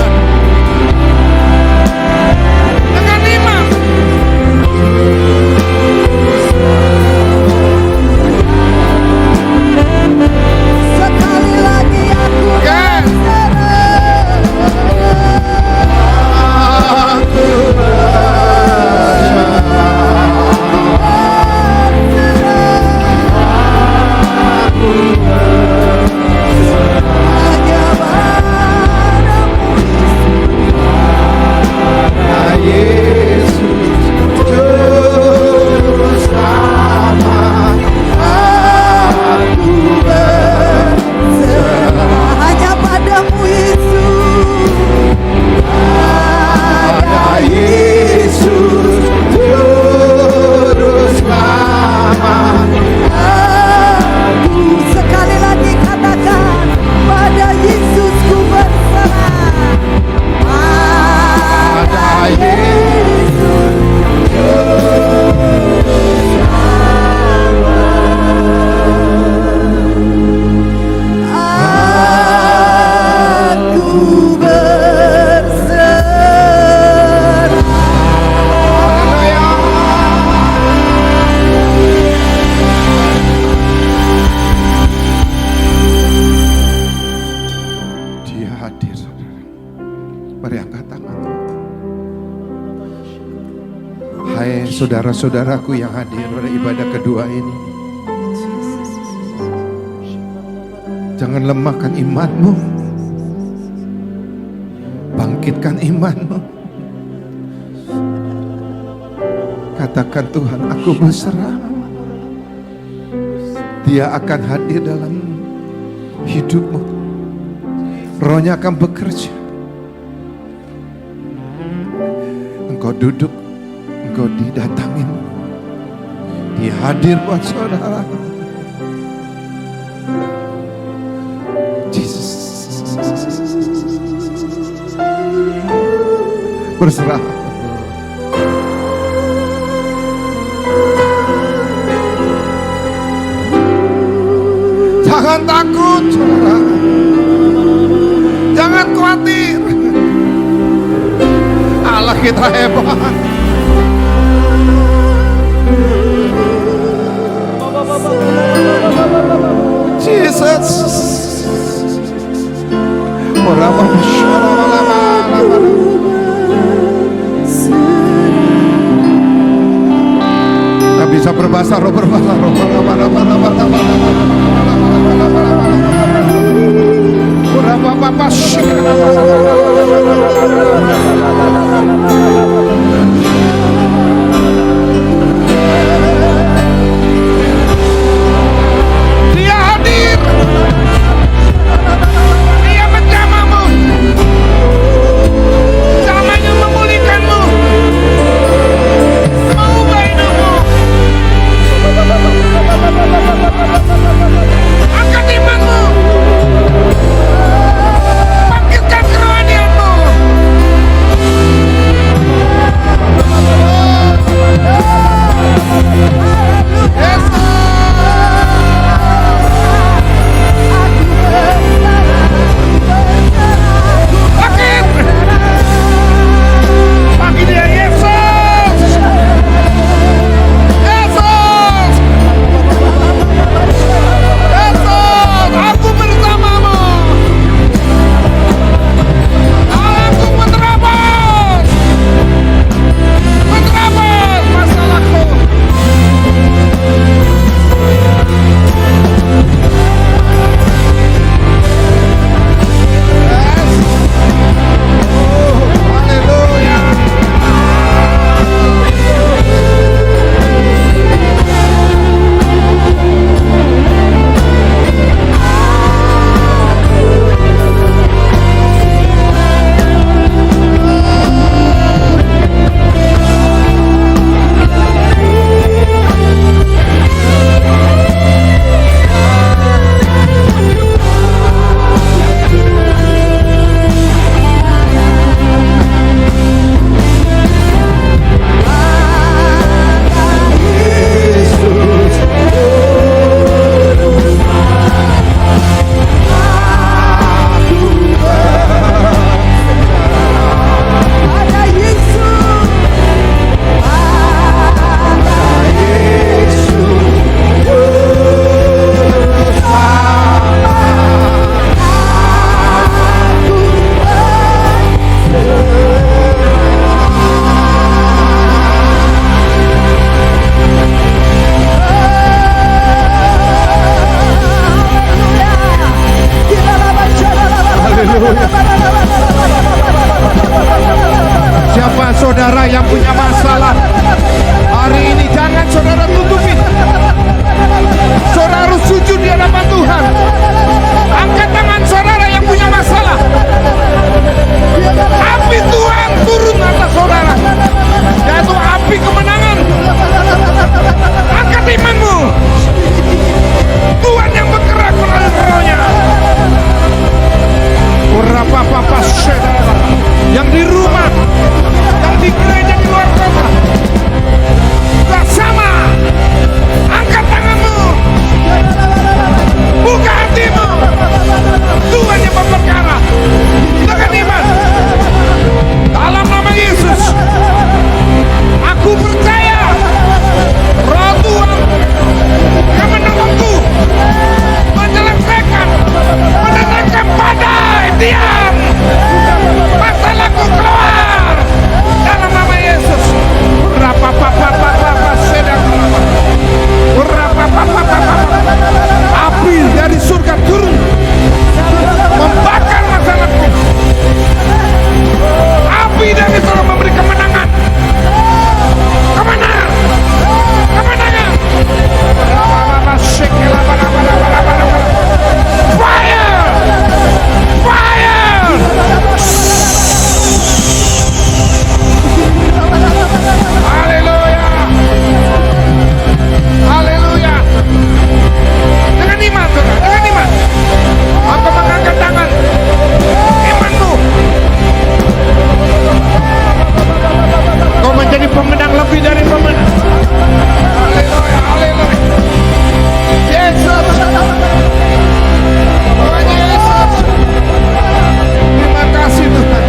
Saudara-saudaraku yang hadir pada ibadah kedua ini, jangan lemahkan imanmu, bangkitkan imanmu. Katakan, Tuhan, aku berserah. Dia akan hadir dalam hidupmu. Rohnya akan bekerja. Engkau duduk, engkau didatangin, Dia hadir buat saudara. Jesus, berserah. Jangan takut, saudara. Jangan khawatir. Allah kita hebat. Jesus. Tak bisa berbahasa roh, berbahasa roh. Siapa saudara yang punya masalah hari ini, jangan saudara tutupi. Saudara harus sujud di hadapan Tuhan. Angkat tangan saudara yang punya masalah. Api Tuhan turun atas saudara, yaitu api kemenangan. Angkat imanmu. Tuhan yang bergerak melalui rohnya. Urapa-papa saudara yang di rumah, yang di gereja di luar kota, bersama, angkat tanganmu, buka hatimu. Tuhan yang berperkara dengan iman. Dalam nama Yesus, aku percaya Roh Tuhan yang menolongku menyelesaikan, menenangkan badai. Diam, masalahku keluar dalam nama Yesus. Api dari surga turun membakar masalahku. Api dari surga memberi kemenangan. Kemenangan, kemenangan. Fire, fire. Haleluya, haleluya. Dengan iman, saudara, dengan iman. Aku mengangkat tangan. Imanmu. Kau menjadi pemenang lebih dari pemenang. Haleluya, haleluya. Yesus. Tuhan Yesus. Terima kasih Tuhan.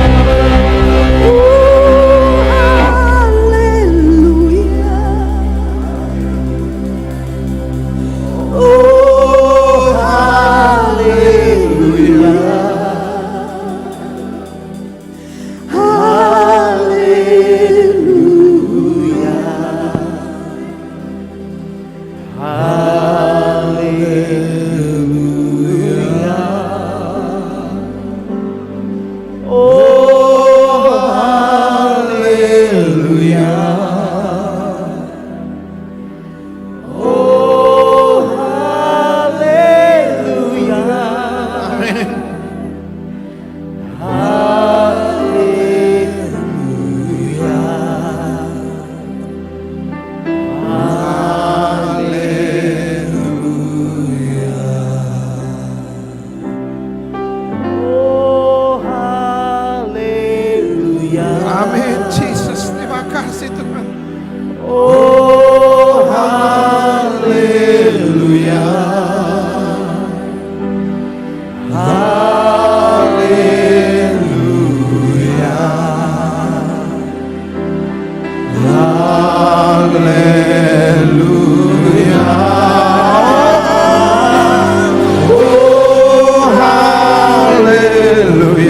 Amin, Jesus. Terima kasih Tuhan. Oh, haleluya. Haleluya. Haleluya.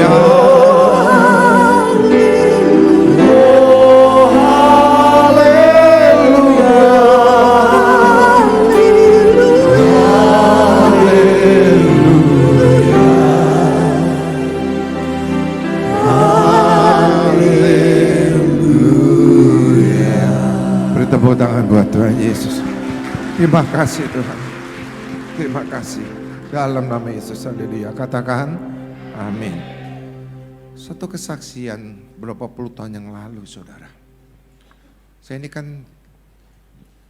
Oh, haleluya. Tepuk tangan buat Tuhan Yesus. Terima kasih Tuhan. Terima kasih. Dalam nama Yesus, haleluya. Katakan amin. Satu kesaksian berapa puluh tahun yang lalu, saudara. Saya ini kan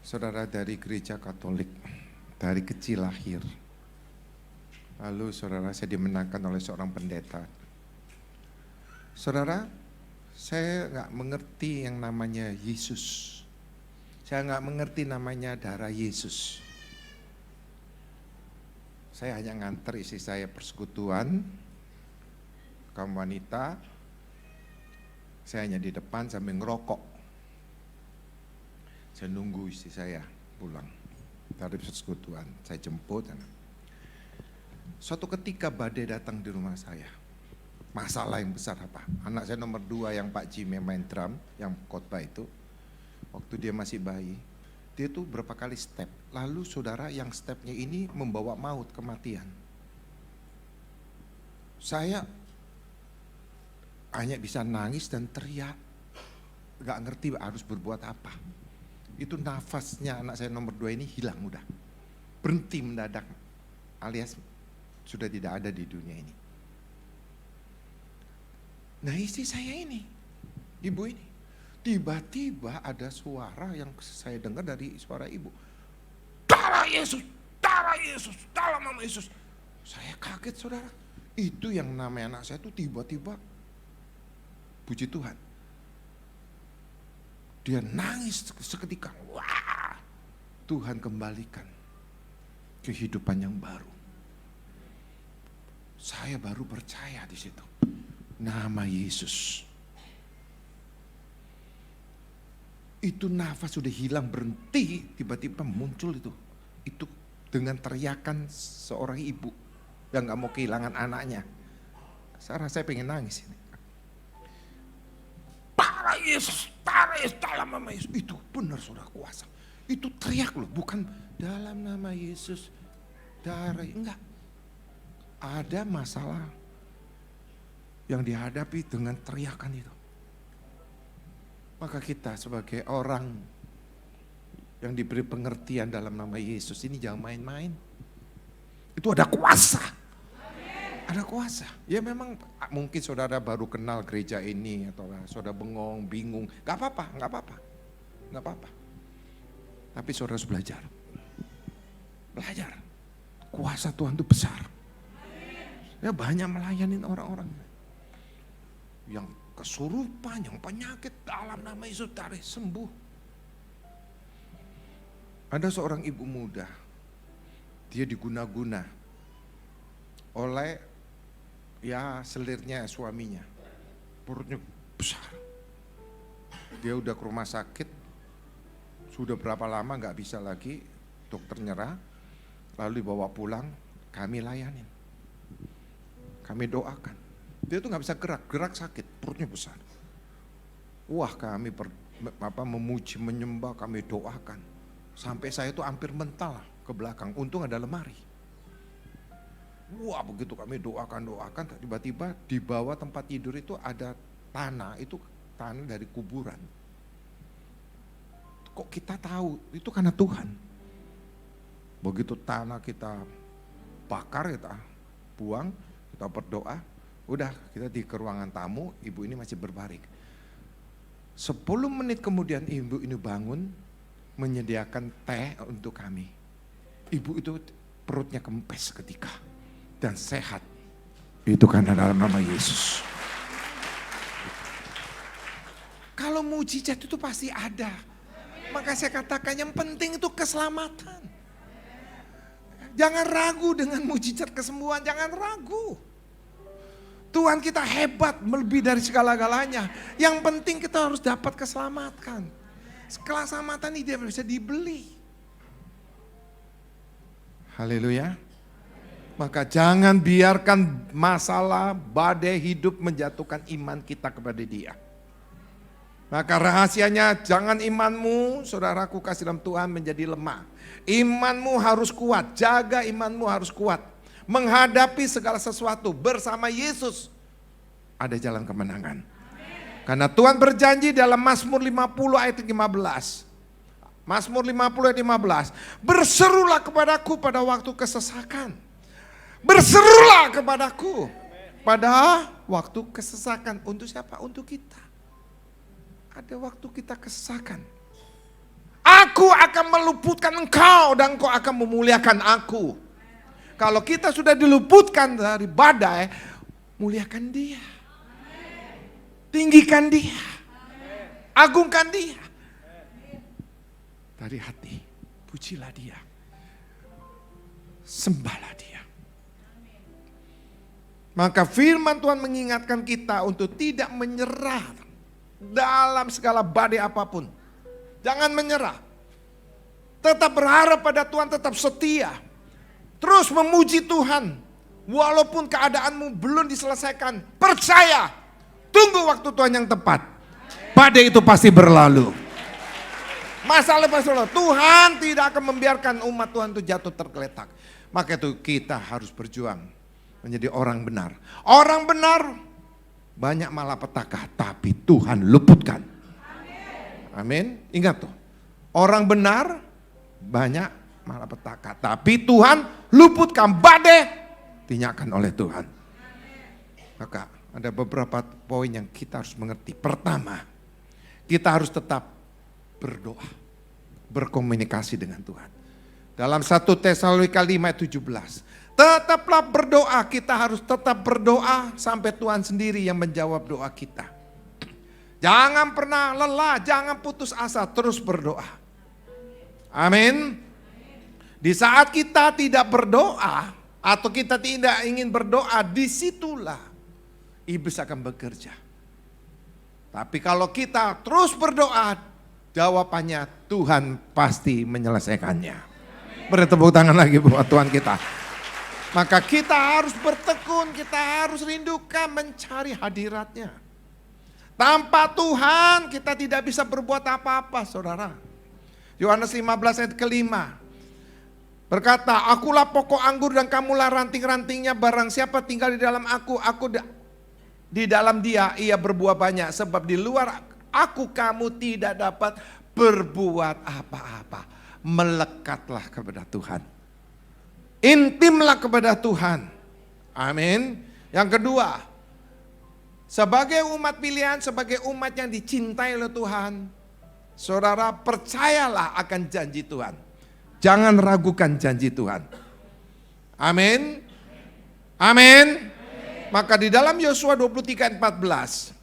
saudara dari gereja Katolik, dari kecil lahir. Lalu saudara, saya dimenangkan oleh seorang pendeta. Saudara, saya nggak mengerti yang namanya Yesus. Saya nggak mengerti namanya darah Yesus. Saya hanya nganter istri saya persekutuan, kaum wanita. Saya hanya di depan sambil ngerokok. Saya nunggu istri saya pulang dari persekutuan. Saya jemput. Suatu ketika badai datang di rumah saya. Masalah yang besar apa? Anak saya nomor 2 yang Pak Jim yang main drum, yang khotbah itu. Waktu dia masih bayi, dia tuh berapa kali step. Lalu saudara, yang stepnya ini membawa maut, kematian. Saya hanya bisa nangis dan teriak. Gak ngerti harus berbuat apa. Itu nafasnya anak saya nomor 2 ini hilang udah. Berhenti mendadak, alias sudah tidak ada di dunia ini. Nah istri saya ini, ibu ini, tiba-tiba ada suara yang saya dengar dari suara ibu. Darah Yesus, darah Yesus, dalam nama Yesus. Saya kaget saudara. Itu yang namanya anak saya itu tiba-tiba, puji Tuhan, dia nangis seketika. Wah, Tuhan kembalikan kehidupan yang baru. Saya baru percaya di situ. Nama Yesus. Itu nafas sudah hilang, berhenti, tiba-tiba muncul itu. Itu dengan teriakan seorang ibu yang gak mau kehilangan anaknya. Saya pengen nangis ini. Darah Yesus, dalam nama Yesus. Itu benar sudah kuasa. Itu teriak loh, bukan dalam nama Yesus. Darah, enggak. Ada masalah yang dihadapi dengan teriakan itu. Maka kita sebagai orang yang diberi pengertian dalam nama Yesus ini jangan main-main. Itu ada kuasa. Ada kuasa. Ya memang mungkin saudara baru kenal gereja ini atau saudara bengong, bingung. Gak apa-apa, gak apa-apa. Gak apa-apa. Tapi saudara harus belajar. Belajar. Kuasa Tuhan itu besar. Ya banyak melayanin orang-orang. Yang kesurupan, yang penyakit dalam nama Yesus tarik sembuh. Ada seorang ibu muda. Dia diguna-guna oleh ya selirnya suaminya. Perutnya besar. Dia udah ke rumah sakit. Sudah berapa lama gak bisa lagi. Dokter nyerah. Lalu dibawa pulang. Kami layanin. Kami doakan. Dia tuh gak bisa gerak sakit. Perutnya besar. Wah kami memuji, menyembah, kami doakan. Sampai saya tuh hampir mental ke belakang. Untung ada lemari. Wah begitu kami doakan, tiba-tiba di bawah tempat tidur itu ada tanah, itu tanah dari kuburan. Kok kita tahu? Itu karena Tuhan. Begitu tanah kita bakar, kita buang, kita berdoa, udah kita di ruangan tamu, ibu ini masih berbaring. 10 menit kemudian ibu ini bangun, menyediakan teh untuk kami. Ibu itu perutnya kempes seketika. Dan sehat. Itu karena dalam nama Yesus. Kalau mujizat itu pasti ada. Maka saya katakan yang penting itu keselamatan. Jangan ragu dengan mujizat kesembuhan, jangan ragu. Tuhan kita hebat, melebihi dari segala-galanya. Yang penting kita harus dapat keselamatan. Keselamatan ini dia bisa dibeli. Haleluya. Maka jangan biarkan masalah, badai hidup menjatuhkan iman kita kepada Dia. Maka rahasianya jangan imanmu, saudaraku kasih dalam Tuhan, menjadi lemah. Imanmu harus kuat, jaga imanmu harus kuat. Menghadapi segala sesuatu bersama Yesus. Ada jalan kemenangan. Karena Tuhan berjanji dalam Mazmur 50 ayat 15. Mazmur 50 ayat 15. Berserulah kepadaku pada waktu kesesakan. Berserulah kepadaku pada waktu kesesakan. Untuk siapa? Untuk kita. Ada waktu kita kesesakan. Aku akan meluputkan engkau dan engkau akan memuliakan aku. Kalau kita sudah diluputkan dari badai, muliakan Dia. Tinggikan Dia. Agungkan Dia. Dari hati, pujilah Dia. Sembahlah Dia. Maka firman Tuhan mengingatkan kita untuk tidak menyerah dalam segala badai apapun. Jangan menyerah. Tetap berharap pada Tuhan, tetap setia. Terus memuji Tuhan. Walaupun keadaanmu belum diselesaikan. Percaya. Tunggu waktu Tuhan yang tepat. Badai itu pasti berlalu. Masalah pasti berlalu. Tuhan tidak akan membiarkan umat Tuhan itu jatuh tergeletak. Maka itu kita harus berjuang. Menjadi orang benar. Orang benar banyak malapetaka, tapi Tuhan luputkan. Amin. Ingat tuh, orang benar banyak malapetaka, tapi Tuhan luputkan. Badai tinyakan oleh Tuhan. Maka ada beberapa poin yang kita harus mengerti. Pertama, kita harus tetap berdoa, berkomunikasi dengan Tuhan. Dalam 1 Tesalonika 5:17, tetaplah berdoa, kita harus tetap berdoa sampai Tuhan sendiri yang menjawab doa kita. Jangan pernah lelah, jangan putus asa, terus berdoa. Amin. Di saat kita tidak berdoa atau kita tidak ingin berdoa, disitulah iblis akan bekerja. Tapi kalau kita terus berdoa, jawabannya Tuhan pasti menyelesaikannya. Beri tepuk tangan lagi buat Tuhan kita. Maka kita harus bertekun, kita harus rindukan mencari hadiratnya. Tanpa Tuhan kita tidak bisa berbuat apa-apa, saudara. Yohanes 15 ayat ke-5 berkata, akulah pokok anggur dan kamulah ranting-rantingnya. Barang siapa tinggal di dalam aku di dalam dia, ia berbuah banyak. Sebab di luar aku kamu tidak dapat berbuat apa-apa. Melekatlah kepada Tuhan. Intimlah kepada Tuhan. Amin. Yang kedua, sebagai umat pilihan, sebagai umat yang dicintai oleh Tuhan, saudara percayalah akan janji Tuhan. Jangan ragukan janji Tuhan. Amin. Amin. Maka di dalam Yosua 23:14,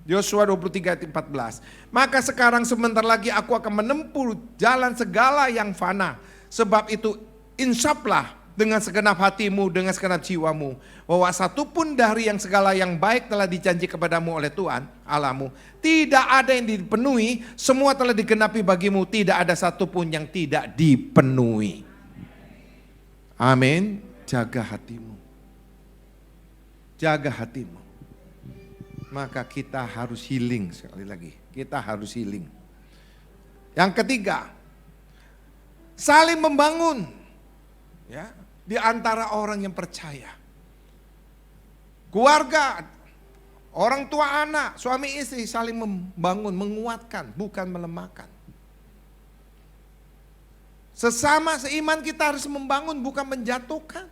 Yosua 23:14, maka sekarang sebentar lagi aku akan menempuh jalan segala yang fana. Sebab itu insaflah dengan segenap hatimu, dengan segenap jiwamu, bahwa satupun dari yang segala yang baik telah dijanji kepadamu oleh Tuhan Allahmu, tidak ada yang dipenuhi, semua telah digenapi bagimu, tidak ada satupun yang tidak dipenuhi. Amin. Jaga hatimu. Jaga hatimu. Maka kita harus healing, sekali lagi. Kita harus healing. Yang ketiga, saling membangun. Ya, di antara orang yang percaya. Keluarga, orang tua anak, suami istri saling membangun, menguatkan, bukan melemahkan. Sesama seiman kita harus membangun, bukan menjatuhkan.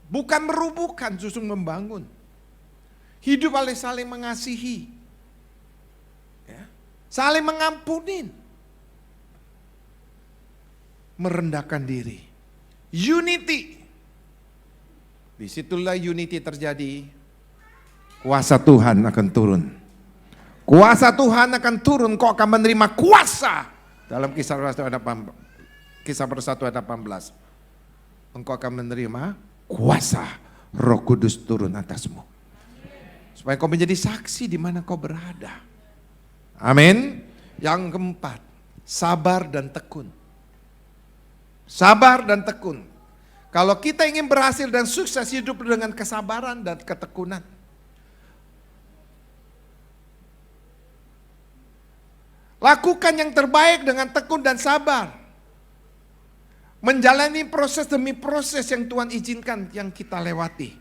Bukan merubuhkan, justru membangun. Hidup oleh saling mengasihi. Ya, saling mengampunin. Merendahkan diri. Unity. Disitulah unity terjadi. Kuasa Tuhan akan turun. Kuasa Tuhan akan turun, kau akan menerima kuasa. Dalam kisah bersatu ayat 18. Engkau akan menerima kuasa, Roh Kudus turun atasmu. Supaya kau menjadi saksi di mana kau berada. Amin. Yang keempat, sabar dan tekun. Sabar dan tekun. Kalau kita ingin berhasil dan sukses, hidup dengan kesabaran dan ketekunan. Lakukan yang terbaik dengan tekun dan sabar. Menjalani proses demi proses yang Tuhan izinkan yang kita lewati.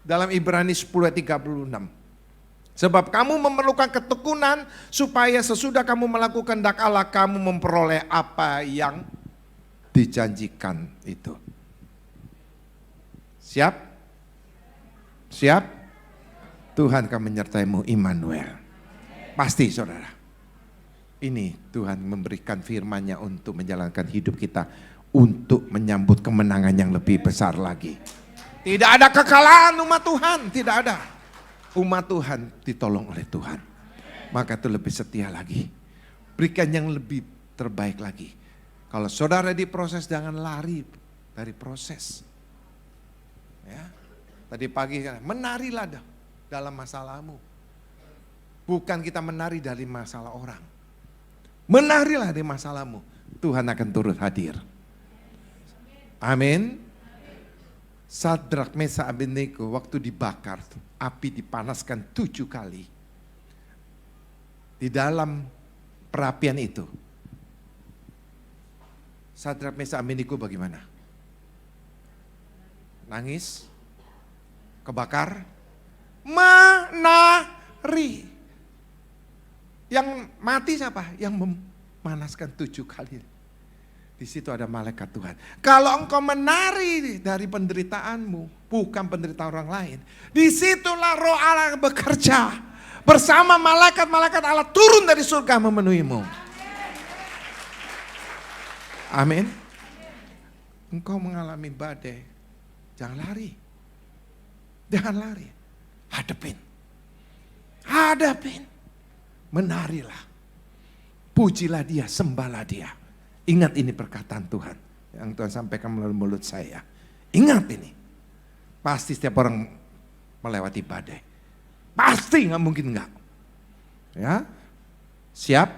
Dalam Ibrani 10 ayat 36. Sebab kamu memerlukan ketekunan supaya sesudah kamu melakukan kehendak Allah, kamu memperoleh apa yang dijanjikan itu. Siap? Siap? Tuhan akan menyertaimu, Immanuel. Pasti, saudara. Ini Tuhan memberikan firman-Nya untuk menjalankan hidup kita, untuk menyambut kemenangan yang lebih besar lagi. Tidak ada kekalahan umat Tuhan, tidak ada. Umat Tuhan ditolong oleh Tuhan. Maka itu lebih setia lagi. Berikan yang lebih terbaik lagi. Kalau saudara di proses, jangan lari dari proses. Ya, tadi pagi menarilah dalam masalahmu. Bukan kita menari dari masalah orang. Menarilah dari masalahmu. Tuhan akan turut hadir. Amin. Sadrak, Mesak, Abednego waktu dibakar, api dipanaskan 7 kali. Di dalam perapian itu, Sadrak, Mesak, Abednego bagaimana? Nangis? Kebakar? Mana Yang mati siapa? Yang memanaskan 7 kali. Di situ ada malaikat Tuhan. Kalau engkau menari dari penderitaanmu, bukan penderitaan orang lain, disitulah roh Allah bekerja. Bersama malaikat-malaikat Allah turun dari surga memenuhimu. Amin. Engkau mengalami badai, jangan lari. Jangan lari. Hadapin. Menarilah. Pujilah dia, sembahlah dia. Ingat ini perkataan Tuhan yang Tuhan sampaikan melalui mulut saya. Ingat ini. Pasti setiap orang melewati badai. Pasti, nggak mungkin enggak. Ya, siap,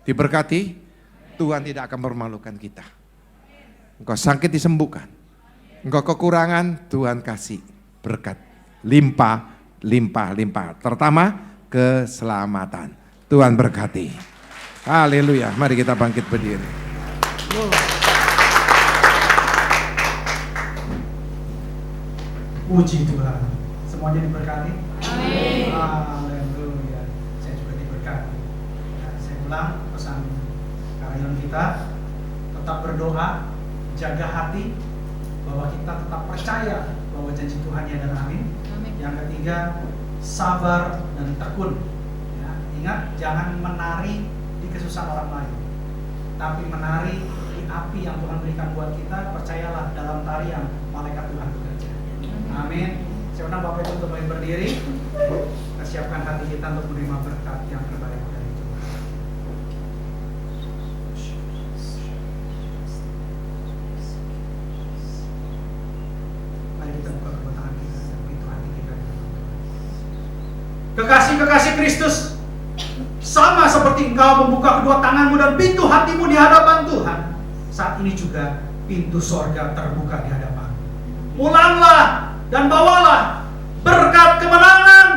diberkati. Tuhan tidak akan mempermalukan kita. Engkau sakit disembuhkan. Engkau kekurangan, Tuhan kasih berkat. Limpah. Terutama keselamatan. Tuhan berkati. Haleluya. Mari kita bangkit berdiri. Puji Tuhan. Semuanya diberkati. Amin. Haleluya. Saya juga diberkati. Dan saya ulang pesan karyawan kita, tetap berdoa, jaga hati, bahwa kita tetap percaya bahwa janji Tuhan ya dan amin. Yang ketiga, sabar dan tekun. Ya, ingat, jangan menari di kesusahan orang lain, tapi menari di api yang Tuhan berikan buat kita. Percayalah, dalam tarian malaikat Tuhan bekerja. Amin. Saya undang Bapak Ibu untuk berdiri. Kita siapkan hati kita untuk menerima berkat yang terbaik dari Tuhan. Mari kita buka kedua tangan kita dan pintu hati kita. Kekasih-kekasih Kristus, sama seperti engkau membuka kedua tanganmu dan pintu hatimu di hadapan Tuhan, saat ini juga pintu sorga terbuka di hadapan. Pulanglah dan bawalah berkat kemenangan,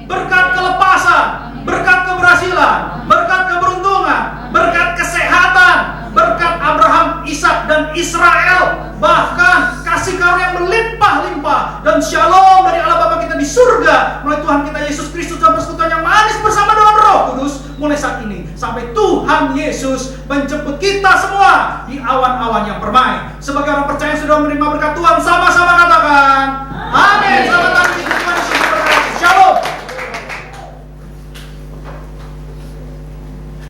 berkat kelepasan, berkat keberhasilan, berkat keberuntungan, berkat kesehatan, berkat Abraham, Ishak dan Israel, bahkan kasih karunia melimpah-limpah dan shalom dari Allah Bapa kita di surga melalui Tuhan kita Yesus Kristus dalam persekutuan yang manis bersama dengan Roh Kudus mulai saat ini sampai Tuhan Yesus menjemput kita semua di awan-awan yang permai. Sebagai orang percaya yang sudah menerima berkat Tuhan, sama-sama katakan amin.